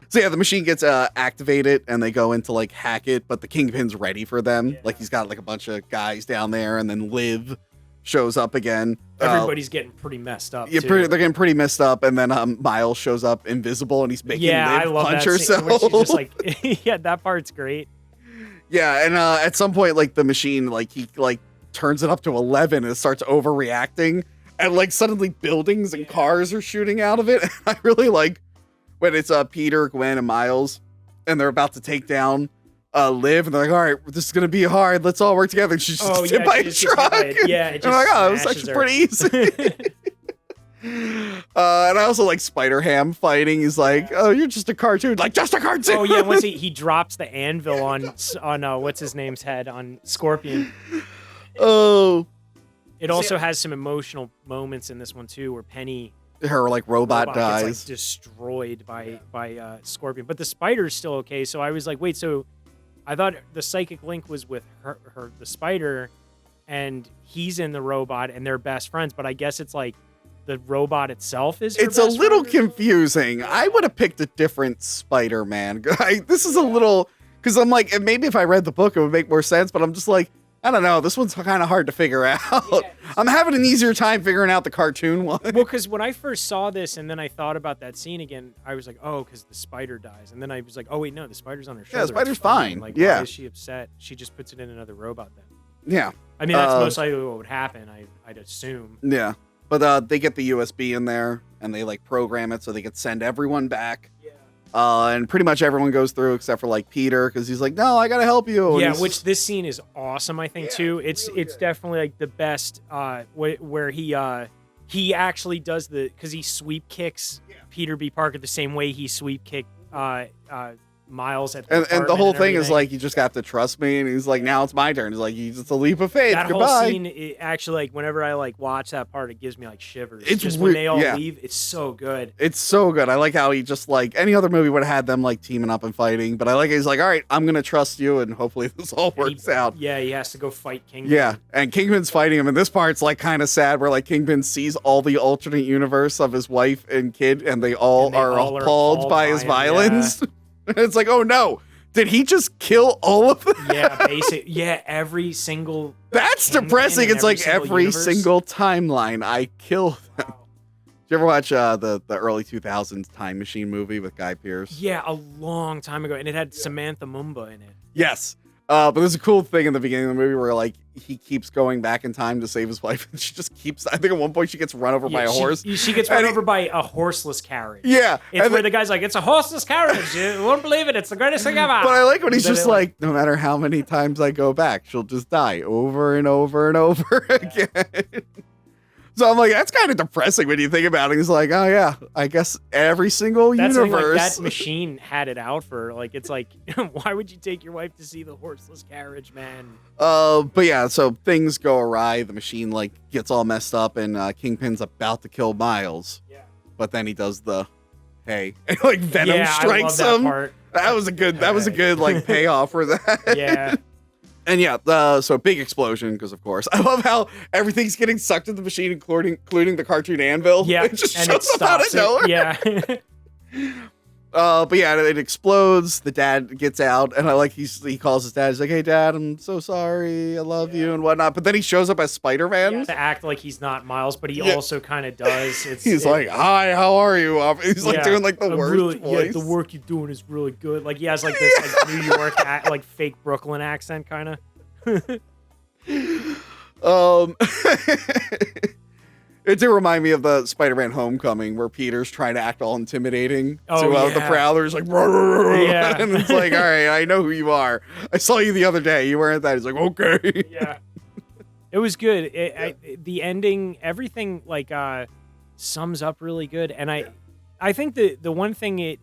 So yeah, the machine gets activated and they go into like hack it, but the Kingpin's ready for them. Yeah. Like he's got like a bunch of guys down there, and then Liv shows up again. Everybody's getting pretty messed up. Yeah, they're getting pretty messed up, and then Miles shows up invisible, and he's making Liv punch herself. She's just like, yeah, that part's great. Yeah, and at some point, like the machine, like he like turns it up to 11 and it starts overreacting, and like suddenly buildings and cars are shooting out of it. And I really like when it's Peter, Gwen, and Miles, and they're about to take down Liv, and they're like, all right, this is going to be hard. Let's all work together. And she's just hit by a truck. And I'm like, oh, it was actually pretty easy. And I also like Spider-Ham fighting. He's like, oh, you're just a cartoon. Like, just a cartoon. Oh, yeah, once he drops the anvil on what's his name's head, on Scorpion. Oh. It also has some emotional moments in this one, too, where Penny her like robot dies. Gets, like, destroyed by Scorpion, but the spider's still okay. So I was like, wait, so I thought the psychic link was with her the spider, and he's in the robot, and they're best friends. But I guess it's like the robot itself is. It's a little confusing. I would have picked a different Spider-Man. This is a little because I'm like, maybe if I read the book, it would make more sense. But I'm just like, I don't know. This one's kind of hard to figure out. Yeah. I'm having an easier time figuring out the cartoon one. Well, because when I first saw this and then I thought about that scene again, I was like, oh, because the spider dies. And then I was like, oh, wait, no, the spider's on her shoulder. Yeah, the spider's fine. Like, yeah. Why is she upset? She just puts it in another robot then. Yeah. I mean, that's most likely what would happen, I'd assume. Yeah. But they get the USB in there and they like program it so they could send everyone back. And pretty much everyone goes through except for like Peter because he's like, no, I gotta help you. Yeah, which this scene is awesome, I think, too. It's definitely like the best where he actually does because he sweep kicks Peter B. Parker the same way he sweep kicked Miles at the and the whole thing is like, you just have to trust me, and he's like, now it's my turn. He's like, it's a leap of faith. That Goodbye. whole scene, it actually, like, whenever I like watch that part, it gives me like shivers. It's just when they all leave, it's so good. It's so good. I like how he just like any other movie would have had them like teaming up and fighting, but I like he's like, all right, I'm gonna trust you, and hopefully this all works out. Yeah, he has to go fight Kingpin. Yeah, and Kingpin's fighting him, and this part's like kind of sad, where like Kingpin sees all the alternate universe of his wife and kid, and they all are appalled by his violence. Yeah. It's like, oh no. Did he just kill all of them? Yeah, basically. Yeah, every single. That's depressing. It's like every single timeline I kill them. Wow. Did you ever watch the early 2000s Time Machine movie with Guy Pearce? Yeah, a long time ago, and it had Samantha Mumba in it. Yes. But there's a cool thing in the beginning of the movie where like he keeps going back in time to save his wife, and she just keeps. I think at one point she gets run over by a horse. She gets run over by a horseless carriage. Yeah, it's where the guy's like, "It's a horseless carriage. You won't believe it. It's the greatest thing ever." But I like when he's just like, no matter how many times I go back, she'll just die over and over and over again. So I'm like, that's kind of depressing when you think about it. He's like, oh yeah, I guess every single universe. Like, that machine had it out for like, it's like, why would you take your wife to see the horseless carriage, man? But yeah, so things go awry. The machine like gets all messed up, and Kingpin's about to kill Miles. Yeah. But then he does the, hey, and like Venom strikes him. That was a good like payoff for that. Yeah. And yeah, so big explosion, because of course. I love how everything's getting sucked in the machine, including the cartoon anvil. Yeah, it just shows up out of nowhere. Yeah. But yeah, it explodes. The dad gets out, and I like he calls his dad. He's like, hey, Dad, I'm so sorry. I love you and whatnot. But then he shows up as Spider-Man. To act like he's not Miles, but he also kind of does. He's like, hi, how are you? He's like doing like the worst voice. Yeah, the work you're doing is really good. Like he has like this like New York like fake Brooklyn accent kind of. It did remind me of the Spider-Man Homecoming, where Peter's trying to act all intimidating to the Prowler's like, yeah. And it's like, all right, I know who you are. I saw you the other day. You weren't that. He's like, okay. Yeah. It was good. The ending, everything like sums up really good. And I think the one thing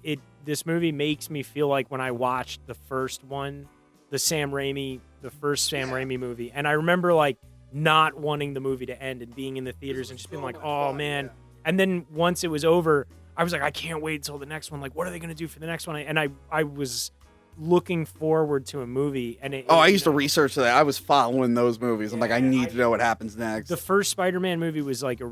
this movie makes me feel like when I watched the first one, the first Sam Raimi movie, and I remember like not wanting the movie to end and being in the theaters and just being like, oh man. And then once it was over, I was like, I can't wait till the next one. Like, what are they going to do for the next one? And I was looking forward to a movie. And I used to research that. I was following those movies. I'm like, I need to know what happens next. The first Spider-Man movie was like there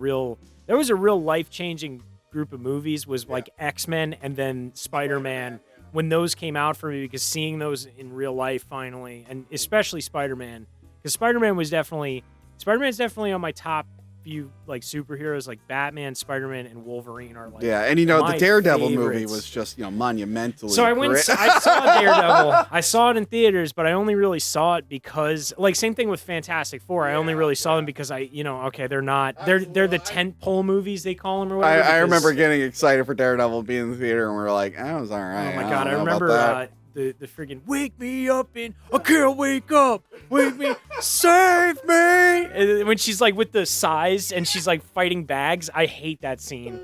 was a real life-changing group of movies, was like X-Men and then Spider-Man. When those came out for me, because seeing those in real life finally, and especially Spider-Man, because Spider-Man's definitely on my top few like superheroes. Like Batman, Spider-Man, and Wolverine are like and the Daredevil movie was just monumentally. So I saw Daredevil. I saw it in theaters, but I only really saw it because like same thing with Fantastic Four. I only really saw them because they're the tentpole movies they call them or whatever. I remember getting excited for Daredevil being in the theater, and we were like, that was all right. Oh my god, I remember the friggin' wake me up and I can't wake up, wake me, save me. And when she's like with the size and she's like fighting bags, I hate that scene.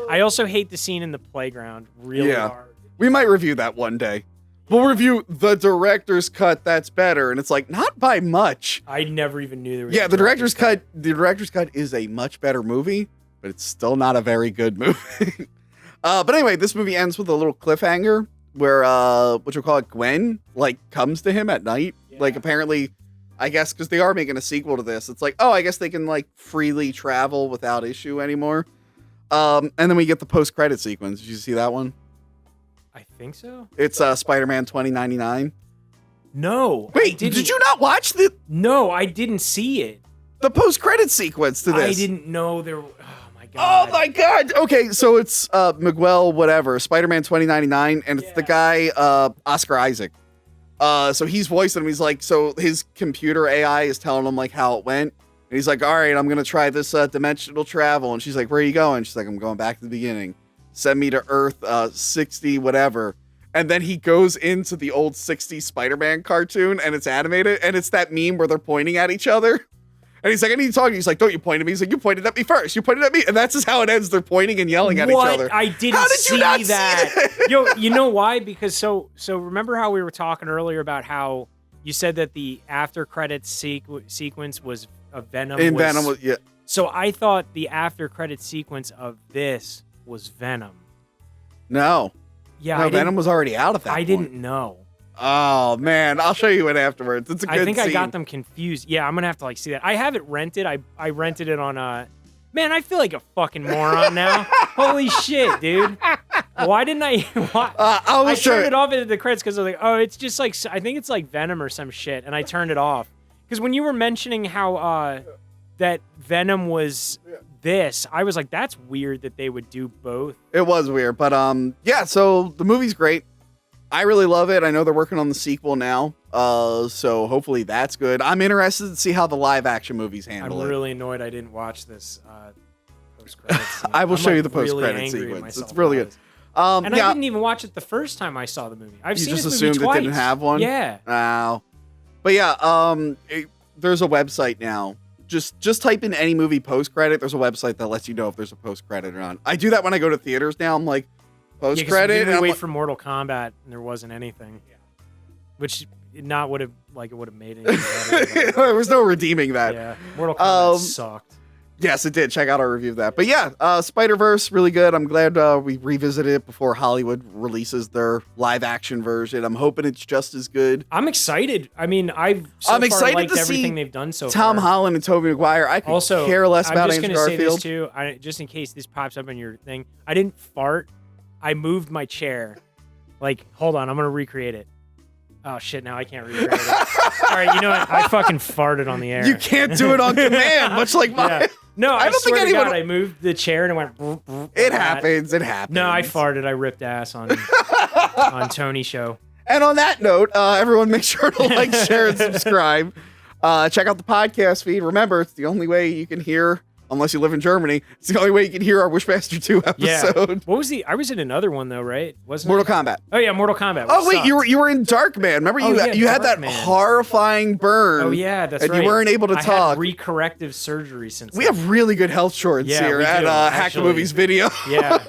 I also hate the scene in the playground really hard. We might review that one day. We'll review the director's cut that's better, and it's like not by much. I never even knew there was the director's cut is a much better movie, but it's still not a very good movie. But anyway, this movie ends with a little cliffhanger where, what you call it, Gwen, like, comes to him at night. Yeah. Like, apparently, I guess, because they are making a sequel to this, it's like, oh, I guess they can, like, freely travel without issue anymore. And then we get the post-credit sequence. Did you see that one? I think so. It's Spider-Man 2099. No. Wait, did you not watch the... No, I didn't see it. The post-credit sequence to this. I didn't know there... Oh, my God. Oh, my God. Okay, so it's Miguel whatever, Spider-Man 2099, and it's the guy, Oscar Isaac. So he's voicing him. He's like, so his computer AI is telling him, like, how it went. And he's like, all right, I'm going to try this dimensional travel. And she's like, where are you going? She's like, I'm going back to the beginning. Send me to Earth 60, whatever. And then he goes into the old 60s Spider-Man cartoon, and it's animated, and it's that meme where they're pointing at each other. And he's like, I need to talk to you. He's like, don't you point at me. He's like, you pointed at me first. You pointed at me. And that's just how it ends. They're pointing and yelling at each other. I didn't how did see you not that. See that? Yo, you know why? Because so remember how we were talking earlier about how you said that the after credits sequence was a Venom. Yeah. So I thought the after credits sequence of this was Venom. No. Yeah, no, Venom was already out of that. I didn't know. Oh man, I'll show you it afterwards. It's a good scene. I think I got them confused. Yeah, I'm gonna have to like see that. I have it rented. I rented it on Man, I feel like a fucking moron now. Holy shit, dude. Why didn't I? I turned it off at the credits because I was like, oh, it's just like I think it's like Venom or some shit, and I turned it off because when you were mentioning how that Venom was this, I was like, that's weird that they would do both. It was weird, but yeah. So the movie's great. I really love it. I know they're working on the sequel now, so hopefully that's good. I'm interested to see how the live action movies handle it. I'm really annoyed I didn't watch this post-credits. I will show you the post-credit sequence. It's really good. And I didn't even watch it the first time I saw the movie. I've seen just this movie assumed twice. it didn't have one? Yeah. Oh. But yeah, there's a website now. Just type in any movie post-credit. There's a website that lets you know if there's a post-credit or not. I do that when I go to theaters now. I'm like, post-credit. Yeah, we wait for Mortal Kombat and there wasn't anything. Yeah. Which it would have made it better. There was no redeeming that. Yeah. Mortal Kombat sucked. Yes, it did. Check out our review of that. But yeah, Spider-Verse, really good. I'm glad we revisited it before Hollywood releases their live-action version. I'm hoping it's just as good. I'm excited. I mean, I'm excited liked to everything see they've done so Tom far. Holland and Tobey Maguire. I could care less about Andrew Garfield. I'm just going to say this too, just in case this pops up on your thing. I didn't fart. I moved my chair. Like, hold on, I'm going to recreate it. Oh, shit, now I can't recreate it. All right, you know what? I fucking farted on the air. You can't do it on command, much like mine. Yeah. No, I don't think anyone. God, I moved the chair and it went. It happens. It happens. No, I farted. I ripped ass on Tony's show. And on that note, everyone make sure to like, share, and subscribe. Check out the podcast feed. Remember, it's the only way you can hear. Unless you live in Germany, it's the only way you can hear our Wishmaster 2 episode. Yeah. What was I was in another one though, right? Wasn't Mortal Kombat. Oh yeah, Mortal Kombat. Oh wait, sucked. you were in Darkman. Remember you had that horrifying burn. Oh yeah, that's right. And you weren't able to talk. I had corrective surgery since. We have really good health insurance here at Hack the Movies Video. Yeah,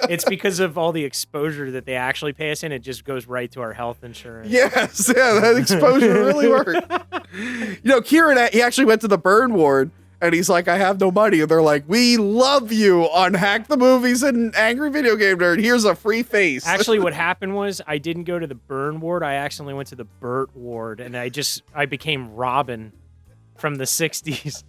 it's because of all the exposure that they actually pay us in. It just goes right to our health insurance. Yes, yeah, that exposure really worked. You know, Kieran, he actually went to the burn ward. And he's like, I have no money. And they're like, we love you on Hack the Movies and Angry Video Game Nerd. Here's a free face. Actually, what happened was I didn't go to the burn ward. I accidentally went to the Burt ward. And I became Robin from the 60s.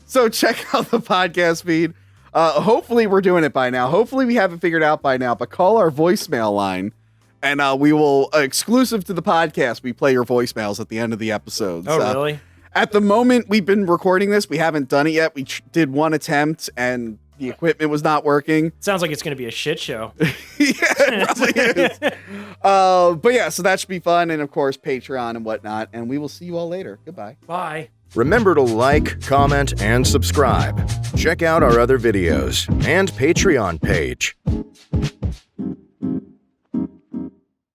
So check out the podcast feed. Hopefully we're doing it by now. Hopefully we have it figured out by now. But call our voicemail line. And we will, exclusive to the podcast, we play your voicemails at the end of the episodes. Oh, really? At the moment we've been recording this, we haven't done it yet. We did one attempt and the equipment was not working. Sounds like it's going to be a shit show. Yeah, it probably is. But yeah, so that should be fun. And of course, Patreon and whatnot. And we will see you all later. Goodbye. Bye. Remember to like, comment, and subscribe. Check out our other videos and Patreon page.